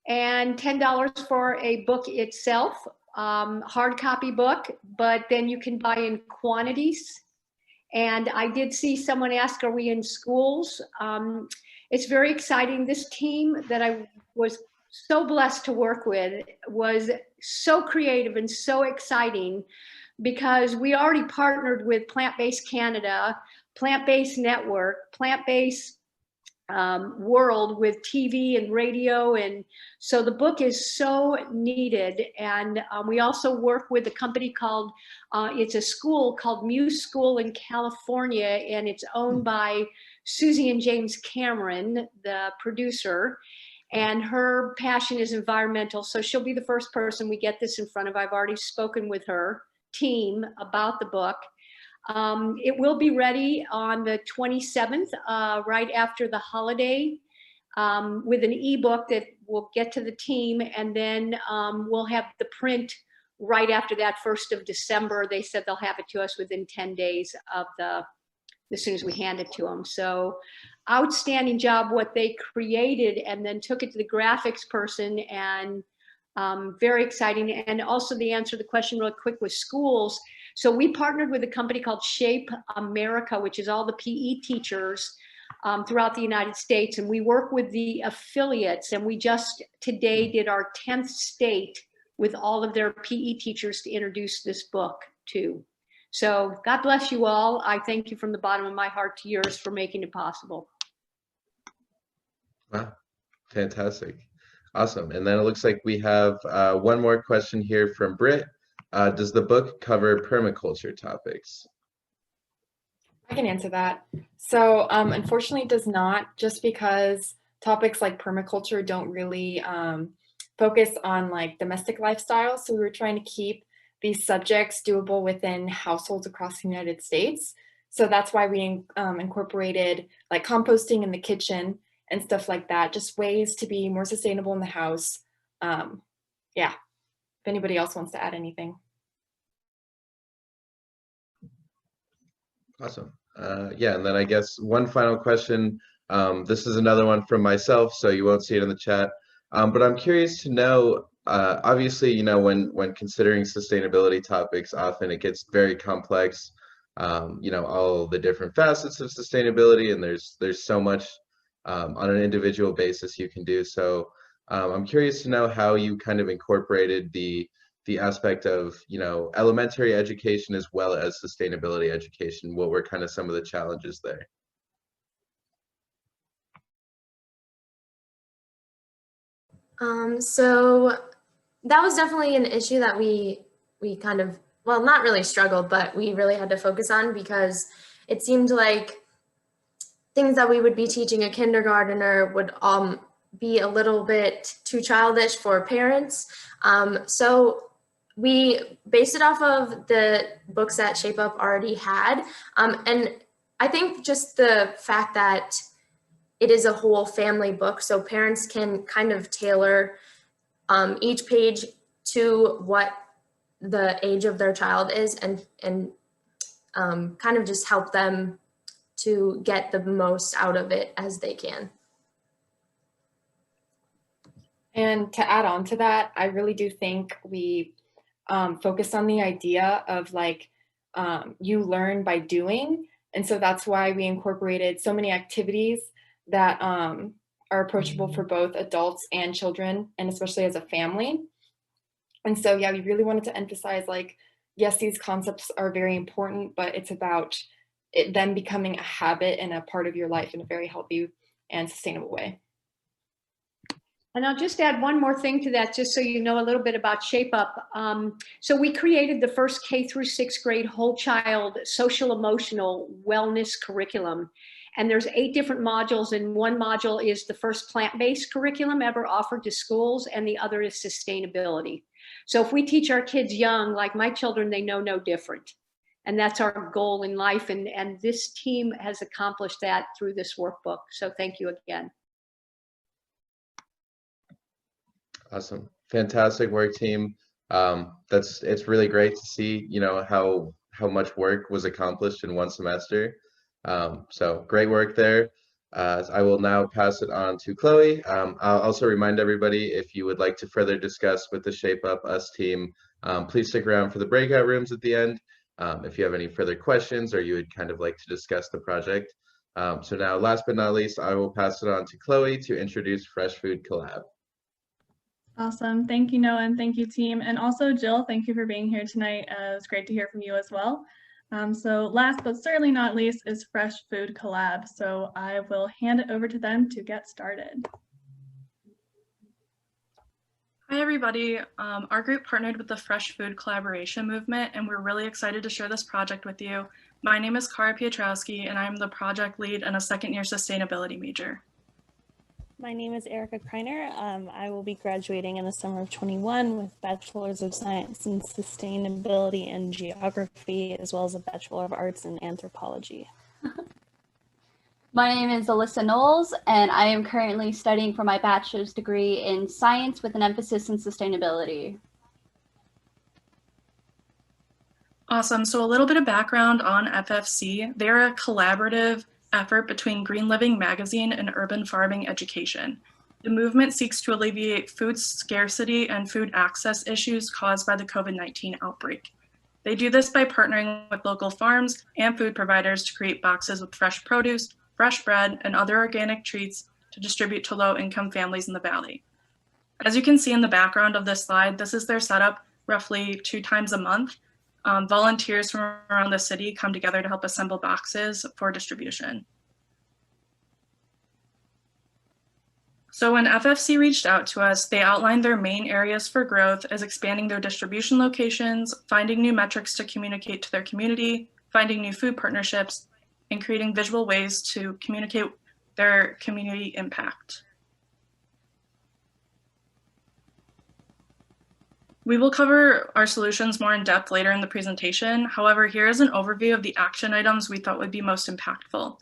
S16: and $10 for a book itself, hard copy book, but then you can buy in quantities. And I did see someone ask, are we in schools? It's very exciting. This team that I was so blessed to work with was so creative and so exciting, because we already partnered with Plant-Based Canada, Plant-Based Network, Plant-Based World with TV and radio. And so the book is so needed. And we also work with a company called, it's a school called Muse School in California, and it's owned by Susie and James Cameron, the producer. And her passion is environmental. So she'll be the first person we get this in front of. I've already spoken with her team about the book. It will be ready on the 27th, right after the holiday, with an ebook that will get to the team, and then we'll have the print right after that, 1st of December. They said they'll have it to us within 10 days of as soon as we hand it to them. So outstanding job what they created, and then took it to the graphics person, and very exciting. And also, the answer to the question real quick with schools. So we partnered with a company called Shape America, which is all the PE teachers throughout the United States. And we work with the affiliates. And we just today did our 10th state with all of their PE teachers to introduce this book to. So God bless you all. I thank you from the bottom of my heart to yours for making it possible.
S5: Wow, fantastic. Awesome. And then it looks like we have one more question here from Britt. Does the book cover permaculture topics?
S12: I can answer that. So unfortunately it does not, just because topics like permaculture don't really focus on like domestic lifestyle. So we were trying to keep these subjects doable within households across the United States. So that's why we incorporated like composting in the kitchen and stuff like that, just ways to be more sustainable in the house. Yeah, if anybody else wants to add anything.
S5: Awesome. Yeah, and then I guess one final question. This is another one from myself, so you won't see it in the chat. But I'm curious to know, obviously, you know, when considering sustainability topics, often it gets very complex. You know, all the different facets of sustainability, and there's so much on an individual basis you can do. So I'm curious to know how you kind of incorporated the aspect of, you know, elementary education as well as sustainability education. What were kind of some of the challenges there?
S11: So that was definitely an issue that we kind of, well, not really struggled, but we really had to focus on, because it seemed like things that we would be teaching a kindergartner would be a little bit too childish for parents. So we based it off of the books that Shape Up already had. And I think just the fact that it is a whole family book, so parents can kind of tailor each page to what the age of their child is, and kind of just help them to get the most out of it as they can.
S12: And to add on to that, I really do think we focused on the idea of like, you learn by doing. And so that's why we incorporated so many activities that are approachable for both adults and children, and especially as a family. And so, yeah, we really wanted to emphasize like yes, these concepts are very important, but it's about it then becoming a habit and a part of your life in a very healthy and sustainable way.
S16: And I'll just add one more thing to that, just so you know a little bit about Shape Up. So we created the first K through 6th grade whole child social emotional wellness curriculum. And there's 8 different modules, and one module is the first plant-based curriculum ever offered to schools, and the other is sustainability. So if we teach our kids young, like my children, they know no different. And that's our goal in life. And this team has accomplished that through this workbook. So thank you again.
S5: Awesome. Fantastic work, team. It's really great to see, how much work was accomplished in one semester. So great work there. I will now pass it on to Chloe. I'll also remind everybody, if you would like to further discuss with the Shape Up Us team, please stick around for the breakout rooms at the end. If you have any further questions or you would kind of like to discuss the project. So now, last but not least, I will pass it on to Chloe to introduce Fresh Food Collab.
S2: Awesome. Thank you, Noah, and thank you, team. And also, Jill, thank you for being here tonight. It was great to hear from you as well. So last but certainly not least is Fresh Food Collab. So I will hand it over to them to get started.
S17: Hi, everybody. Our group partnered with the Fresh Food Collaboration Movement, and we're really excited to share this project with you. My name is Cara Pietrowski, and I'm the project lead and a second-year sustainability major.
S18: My name is Erica Kreiner. I will be graduating in the summer of 21 with Bachelor's of Science in Sustainability and Geography, as well as a Bachelor of Arts in Anthropology.
S19: My name is Alyssa Knowles, and I am currently studying for my bachelor's degree in science with an emphasis in sustainability.
S17: Awesome. So a little bit of background on FFC. They're a collaborative effort between Green Living Magazine and Urban Farming Education. The movement seeks to alleviate food scarcity and food access issues caused by the COVID-19 outbreak. They do this by partnering with local farms and food providers to create boxes with fresh produce, fresh bread, and other organic treats to distribute to low-income families in the Valley. As you can see in the background of this slide, this is their setup roughly 2 times a month. Volunteers from around the city come together to help assemble boxes for distribution. So when FFC reached out to us, they outlined their main areas for growth as expanding their distribution locations, finding new metrics to communicate to their community, finding new food partnerships, and creating visual ways to communicate their community impact. We will cover our solutions more in depth later in the presentation. However, here is an overview of the action items we thought would be most impactful.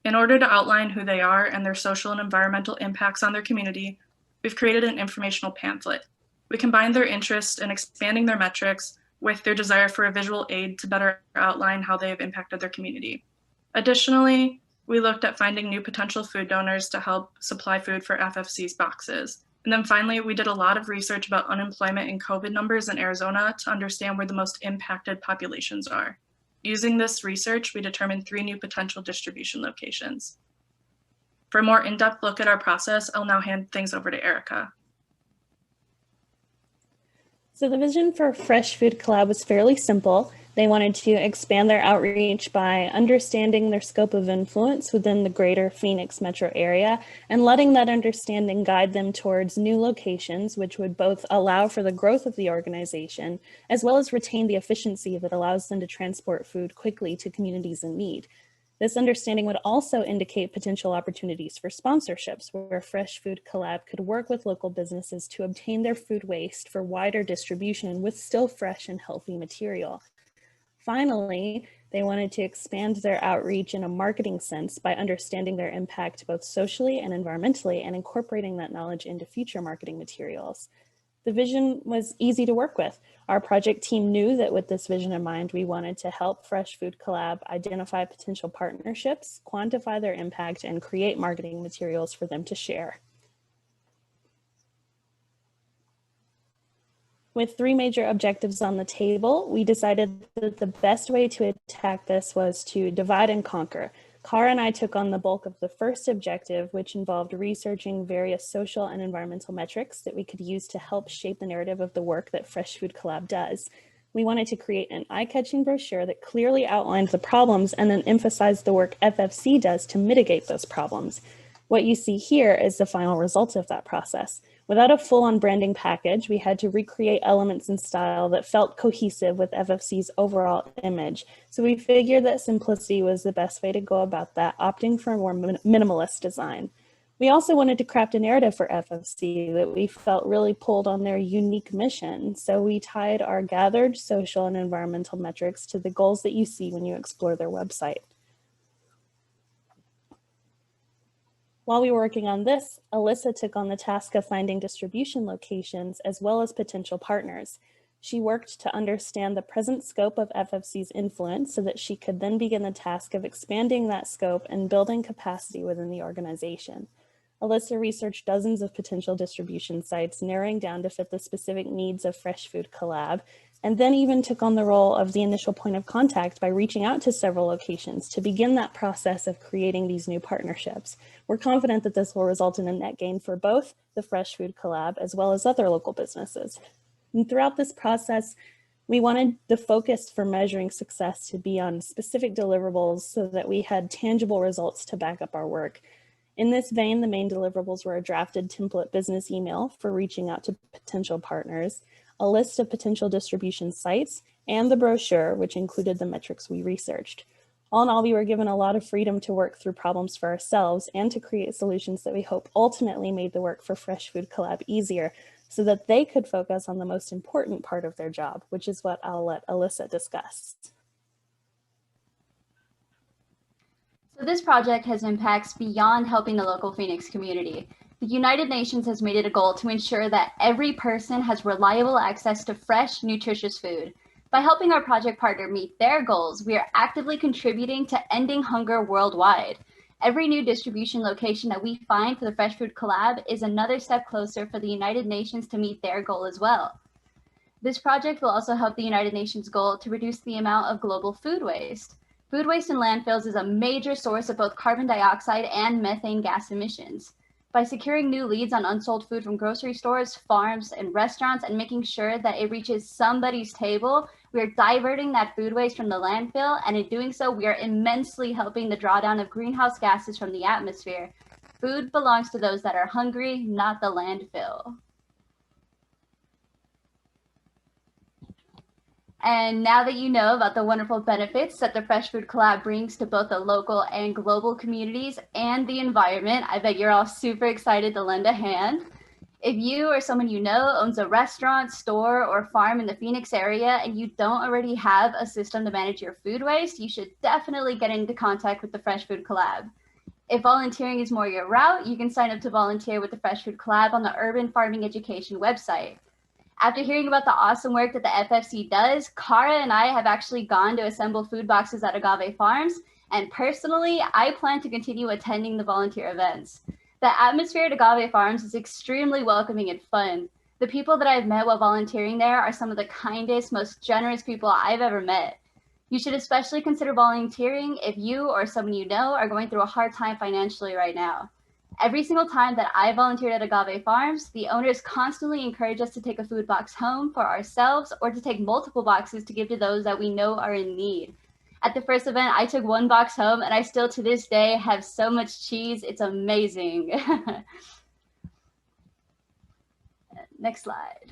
S17: In order to outline who they are and their social and environmental impacts on their community, we've created an informational pamphlet. We combined their interest in expanding their metrics with their desire for a visual aid to better outline how they have impacted their community. Additionally, we looked at finding new potential food donors to help supply food for FFC's boxes. And then finally, we did a lot of research about unemployment and COVID numbers in Arizona to understand where the most impacted populations are. Using this research, we determined 3 new potential distribution locations. For a more in-depth look at our process, I'll now hand things over to Erica.
S18: So the vision for Fresh Food Collab was fairly simple. They wanted to expand their outreach by understanding their scope of influence within the greater Phoenix metro area and letting that understanding guide them towards new locations, which would both allow for the growth of the organization, as well as retain the efficiency that allows them to transport food quickly to communities in need. This understanding would also indicate potential opportunities for sponsorships, where Fresh Food Collab could work with local businesses to obtain their food waste for wider distribution with still fresh and healthy material. Finally, they wanted to expand their outreach in a marketing sense by understanding their impact both socially and environmentally and incorporating that knowledge into future marketing materials. The vision was easy to work with. Our project team knew that with this vision in mind, we wanted to help Fresh Food Collab identify potential partnerships, quantify their impact, and create marketing materials for them to share. With 3 major objectives on the table, we decided that the best way to attack this was to divide and conquer. Cara and I took on the bulk of the first objective, which involved researching various social and environmental metrics that we could use to help shape the narrative of the work that Fresh Food Collab does. We wanted to create an eye-catching brochure that clearly outlines the problems and then emphasize the work FFC does to mitigate those problems. What you see here is the final result of that process. Without a full-on branding package, we had to recreate elements and style that felt cohesive with FFC's overall image. So we figured that simplicity was the best way to go about that, opting for a more minimalist design. We also wanted to craft a narrative for FFC that we felt really pulled on their unique mission. So we tied our gathered social and environmental metrics to the goals that you see when you explore their website. While we were working on this, Alyssa took on the task of finding distribution locations as well as potential partners. She worked to understand the present scope of FFC's influence so that she could then begin the task of expanding that scope and building capacity within the organization. Alyssa researched dozens of potential distribution sites, narrowing down to fit the specific needs of Fresh Food Collab, and then even took on the role of the initial point of contact by reaching out to several locations to begin that process of creating these new partnerships. We're confident that this will result in a net gain for both the Fresh Food Collab as well as other local businesses. And throughout this process, we wanted the focus for measuring success to be on specific deliverables so that we had tangible results to back up our work. In this vein, the main deliverables were a drafted template business email for reaching out to potential partners, a list of potential distribution sites, and the brochure, which included the metrics we researched. All in all, we were given a lot of freedom to work through problems for ourselves and to create solutions that we hope ultimately made the work for Fresh Food Collab easier so that they could focus on the most important part of their job, which is what I'll let Alyssa discuss.
S19: So this project has impacts beyond helping the local Phoenix community. The United Nations has made it a goal to ensure that every person has reliable access to fresh, nutritious food. By helping our project partner meet their goals, we are actively contributing to ending hunger worldwide. Every new distribution location that we find for the Fresh Food Collab is another step closer for the United Nations to meet their goal as well. This project will also help the United Nations goal to reduce the amount of global food waste. Food waste in landfills is a major source of both carbon dioxide and methane gas emissions. By securing new leads on unsold food from grocery stores, farms, and restaurants and making sure that it reaches somebody's table, we are diverting that food waste from the landfill, and in doing so, we are immensely helping the drawdown of greenhouse gases from the atmosphere. Food belongs to those that are hungry, not the landfill. And now that you know about the wonderful benefits that the Fresh Food Collab brings to both the local and global communities and the environment, I bet you're all super excited to lend a hand. If you or someone you know owns a restaurant, store, or farm in the Phoenix area and you don't already have a system to manage your food waste, you should definitely get into contact with the Fresh Food Collab. If volunteering is more your route, you can sign up to volunteer with the Fresh Food Collab on the Urban Farming Education website. After hearing about the awesome work that the FFC does, Cara and I have actually gone to assemble food boxes at Agave Farms, and personally, I plan to continue attending the volunteer events. The atmosphere at Agave Farms is extremely welcoming and fun. The people that I've met while volunteering there are some of the kindest, most generous people I've ever met. You should especially consider volunteering if you or someone you know are going through a hard time financially right now. Every single time that I volunteered at Agave Farms, the owners constantly encourage us to take a food box home for ourselves or to take multiple boxes to give to those that we know are in need. At the first event, I took one box home and I still to this day have so much cheese. It's amazing. Next slide.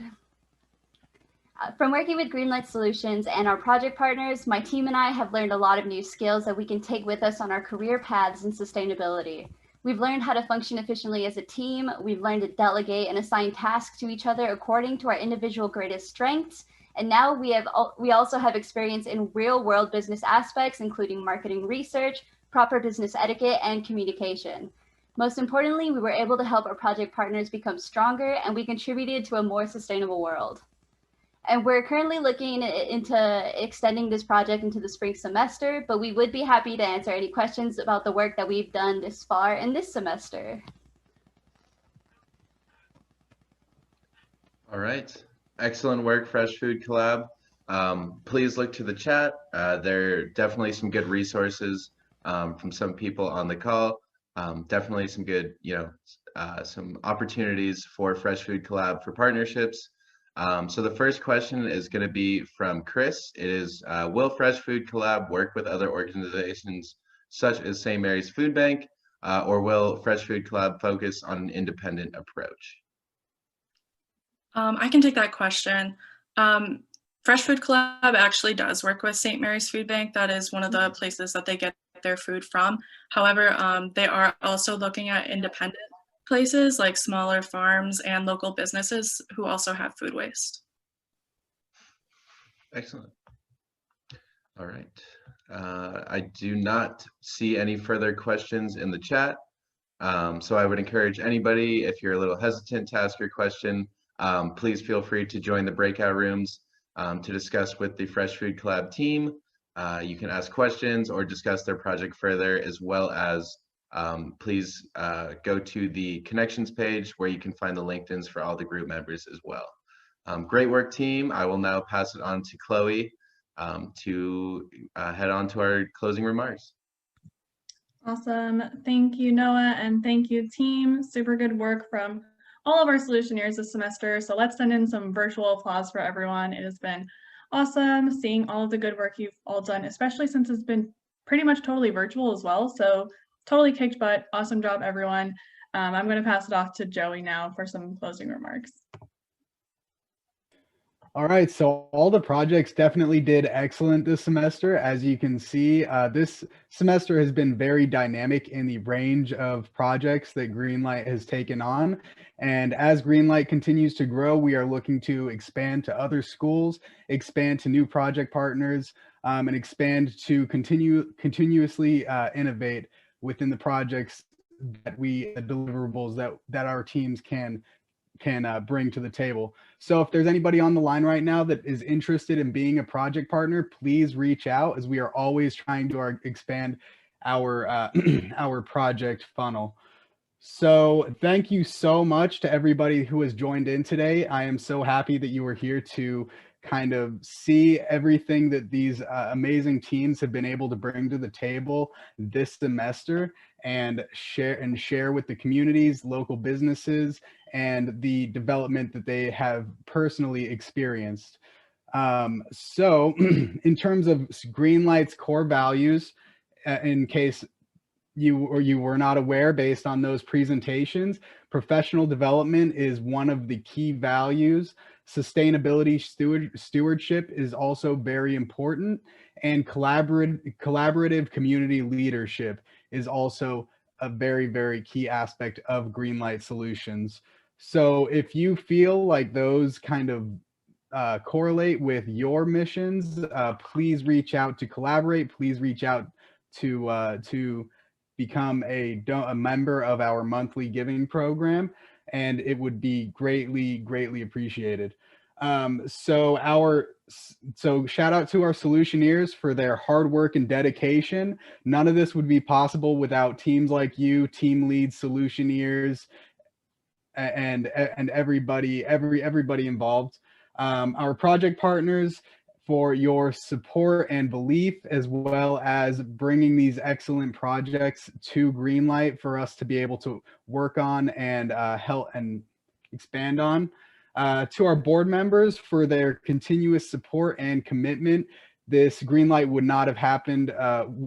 S19: From working with GreenLight Solutions and our project partners, my team and I have learned a lot of new skills that we can take with us on our career paths in sustainability. We've learned how to function efficiently as a team. We've learned to delegate and assign tasks to each other according to our individual greatest strengths. And now we also have experience in real world business aspects, including marketing research, proper business etiquette, and communication. Most importantly, we were able to help our project partners become stronger, and we contributed to a more sustainable world. And we're currently looking into extending this project into the spring semester, but we would be happy to answer any questions about the work that we've done this far in this semester.
S5: All right, excellent work, Fresh Food Collab. Please look to the chat. There are definitely some good resources from some people on the call. Definitely some good, some opportunities for Fresh Food Collab for partnerships. So the first question is going to be from Chris. It is, will Fresh Food Collab work with other organizations such as St. Mary's Food Bank, or will Fresh Food Collab focus on an independent approach?
S17: I can take that question. Fresh Food Collab actually does work with St. Mary's Food Bank. That is one of the places that they get their food from. However, they are also looking at independent places like smaller farms and local businesses who also have food waste.
S5: Excellent. All right. I do not see any further questions in the chat. So I would encourage anybody, if you're a little hesitant to ask your question, please feel free to join the breakout rooms to discuss with the Fresh Food Collab team. You can ask questions or discuss their project further, as well as please go to the connections page where you can find the LinkedIns for all the group members as well. Great work, team. I will now pass it on to Chloe to head on to our closing remarks.
S2: Awesome. Thank you, Noah, and thank you, team. Super good work from all of our Solutioneers this semester. So let's send in some virtual applause for everyone. It has been awesome seeing all of the good work you've all done, especially since it's been pretty much totally virtual as well. So totally kicked butt. Awesome job, everyone. I'm going to pass it off to Joey now for some closing remarks.
S4: All right, so all the projects definitely did excellent this semester. As you can see, this semester has been very dynamic in the range of projects that GreenLight has taken on. And as GreenLight continues to grow, we are looking to expand to other schools, expand to new project partners, and expand to continuously innovate within the projects that deliverables that our teams can bring to the table. So if there's anybody on the line right now that is interested in being a project partner, please reach out, as we are always trying to expand our our project funnel. So thank you so much to everybody who has joined in today. I am so happy that you were here to kind of see everything that these amazing teams have been able to bring to the table this semester and share with the communities, local businesses, and the development that they have personally experienced. So in terms of GreenLight's core values, in case you were not aware, based on those presentations, professional development is one of the key values. Sustainability stewardship is also very important, and collaborative community leadership is also a very, very key aspect of GreenLight Solutions. So if you feel like those kind of correlate with your missions, please reach out to collaborate. Please reach out to become a member of our monthly giving program, and it would be greatly appreciated. So shout out to our Solutioneers for their hard work and dedication. None of this would be possible without teams like you, team leads, Solutioneers, and everybody involved. Our project partners, for your support and belief, as well as bringing these excellent projects to GreenLight for us to be able to work on and help and expand on. To our board members for their continuous support and commitment. This GreenLight would not have happened,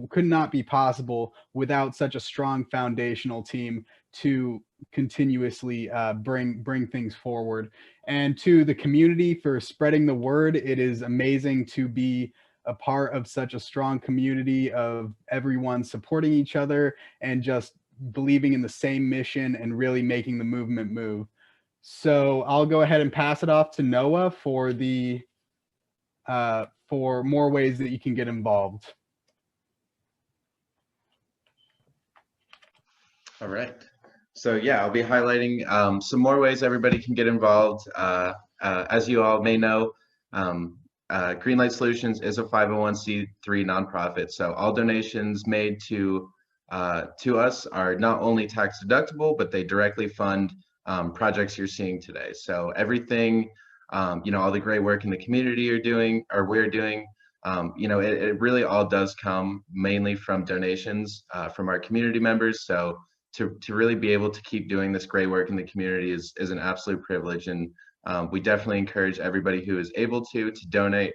S4: could not be possible without such a strong foundational team to continuously bring things forward. And to the community for spreading the word. It is amazing to be a part of such a strong community of everyone supporting each other and just believing in the same mission and really making the movement move. So I'll go ahead and pass it off to Noah for the for more ways that you can get involved.
S5: All right. So yeah, I'll be highlighting some more ways everybody can get involved. As you all may know, GreenLight Solutions is a 501c3 nonprofit. So all donations made to us are not only tax deductible, but they directly fund projects you're seeing today. So everything, all the great work in the community we're doing, it really all does come mainly from donations from our community members. So to really be able to keep doing this great work in the community is an absolute privilege, and we definitely encourage everybody who is able to donate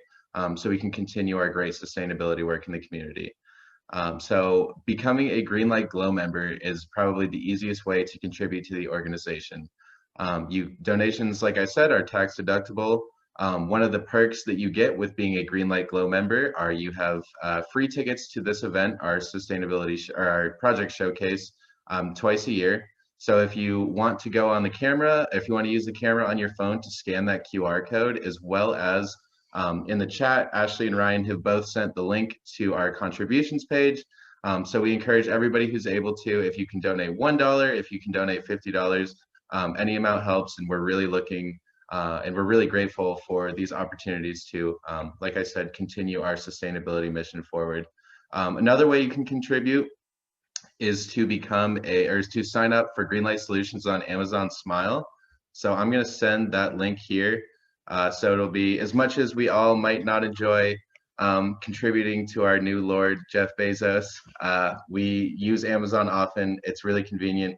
S5: so we can continue our great sustainability work in the community. So becoming a GreenLight Glow member is probably the easiest way to contribute to the organization. Donations, like I said, are tax deductible. One of the perks that you get with being a GreenLight Glow member are you have free tickets to this event, our our project showcase, twice a year. So if you want to go on the camera, if you want to use the camera on your phone to scan that QR code, as well as in the chat, Ashley and Ryan have both sent the link to our contributions page. So we encourage everybody who's able to, if you can donate $1, if you can donate $50, any amount helps, and we're really looking and we're really grateful for these opportunities to, like I said, continue our sustainability mission forward. Another way you can contribute is to to sign up for GreenLight Solutions on Amazon Smile. So I'm going to send that link here. So it'll be, as much as we all might not enjoy contributing to our new Lord, Jeff Bezos, we use Amazon often. It's really convenient.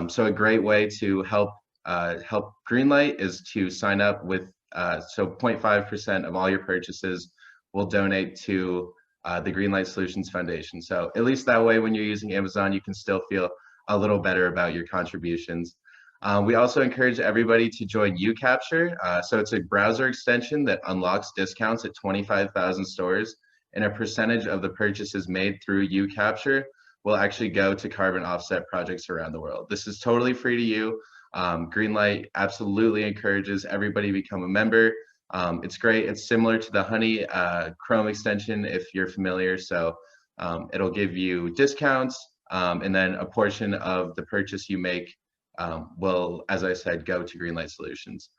S5: So a great way to help GreenLight is to sign up with, so 0.5% of all your purchases will donate to the GreenLight Solutions Foundation. So at least that way, when you're using Amazon, you can still feel a little better about your contributions. We also encourage everybody to join UCapture. So it's a browser extension that unlocks discounts at 25,000 stores, and a percentage of the purchases made through UCapture will actually go to carbon offset projects around the world. This is totally free to you. GreenLight absolutely encourages everybody to become a member. It's great. It's similar to the Honey Chrome extension, if you're familiar. So it'll give you discounts, and then a portion of the purchase you make will, as I said, go to GreenLight Solutions.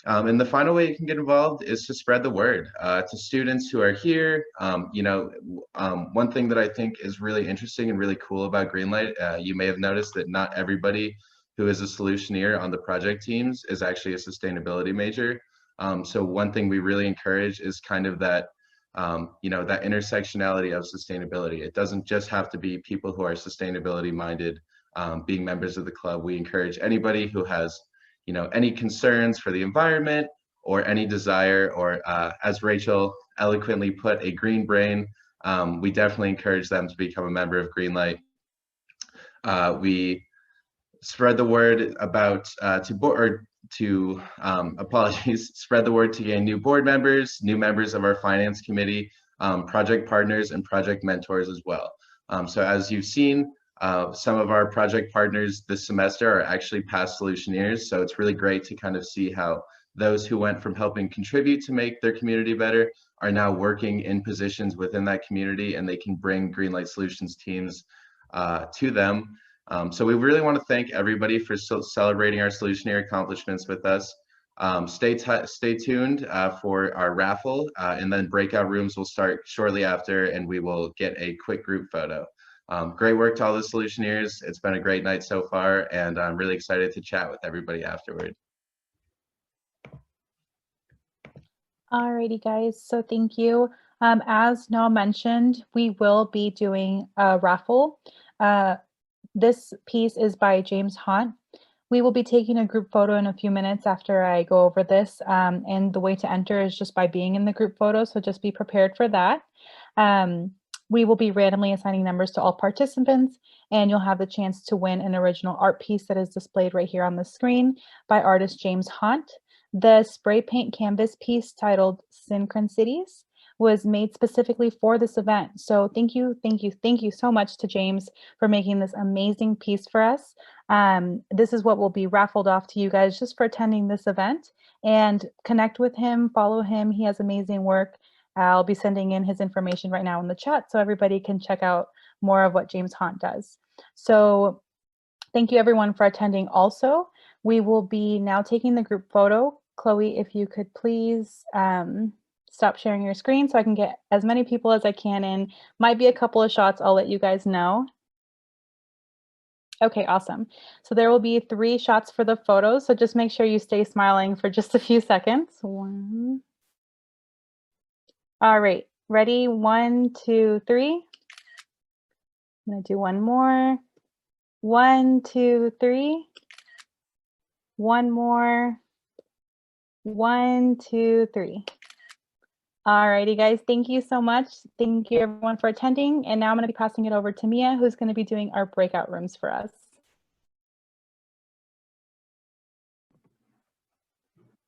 S5: And the final way you can get involved is to spread the word to students who are here. One thing that I think is really interesting and really cool about GreenLight, you may have noticed that not everybody who is a Solutioneer on the project teams is actually a sustainability major. So one thing we really encourage is kind of that, that intersectionality of sustainability. It doesn't just have to be people who are sustainability minded being members of the club. We encourage anybody who has, any concerns for the environment or any desire, or as Rachel eloquently put, a green brain. We definitely encourage them to become a member of GreenLight. We spread the word about spread the word to gain new board members, new members of our finance committee, project partners, and project mentors as well. So as you've seen, some of our project partners this semester are actually past Solutioneers. So it's really great to kind of see how those who went from helping contribute to make their community better are now working in positions within that community, and they can bring GreenLight Solutions teams to them. So we really want to thank everybody for celebrating our Solutioneer accomplishments with us. Stay tuned for our raffle, and then breakout rooms will start shortly after, and we will get a quick group photo. Great work to all the Solutioneers. It's been a great night so far, and I'm really excited to chat with everybody afterward.
S20: Alrighty, guys. So thank you. As Noah mentioned, we will be doing a raffle. This piece is by James Hunt. We will be taking a group photo in a few minutes after I go over this, and the way to enter is just by being in the group photo, so just be prepared for that. We will be randomly assigning numbers to all participants, and you'll have the chance to win an original art piece that is displayed right here on the screen by artist James Hunt. The spray paint canvas piece titled Synchronicities was made specifically for this event. So thank you so much to James for making this amazing piece for us. This is what will be raffled off to you guys just for attending this event, and connect with him, follow him. He has amazing work. I'll be sending in his information right now in the chat so everybody can check out more of what James Hunt does. So thank you everyone for attending also. We will be now taking the group photo. Chloe, if you could please stop sharing your screen so I can get as many people as I can in. Might be a couple of shots, I'll let you guys know. Okay, awesome. So there will be 3 shots for the photos, so just make sure you stay smiling for just a few seconds. 1. All right, ready? 1, 2, 3. I'm gonna do one more. 1, 2, 3. One more. 1, 2, 3. All righty, guys. Thank you so much. Thank you, everyone, for attending. And now I'm going to be passing it over to Mia, who's going to be doing our breakout rooms for us.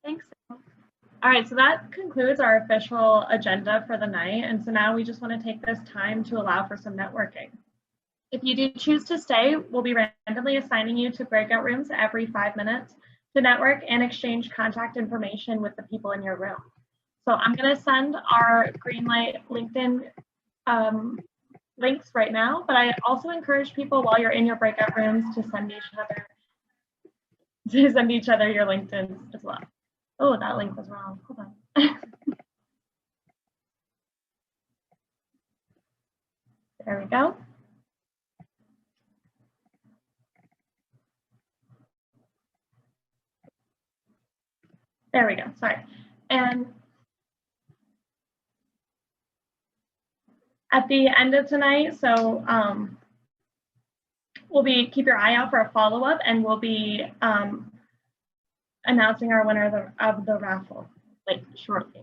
S2: Thanks. All right, so that concludes our official agenda for the night. And so now we just want to take this time to allow for some networking. If you do choose to stay, we'll be randomly assigning you to breakout rooms every 5 minutes to network and exchange contact information with the people in your room. So I'm going to send our GreenLight LinkedIn links right now, but I also encourage people while you're in your breakout rooms to send each other your LinkedIns as well. Oh, that link was wrong. Hold on. There we go. There we go. Sorry. And at the end of tonight, so keep your eye out for a follow-up, and we'll be announcing our winner of the raffle shortly.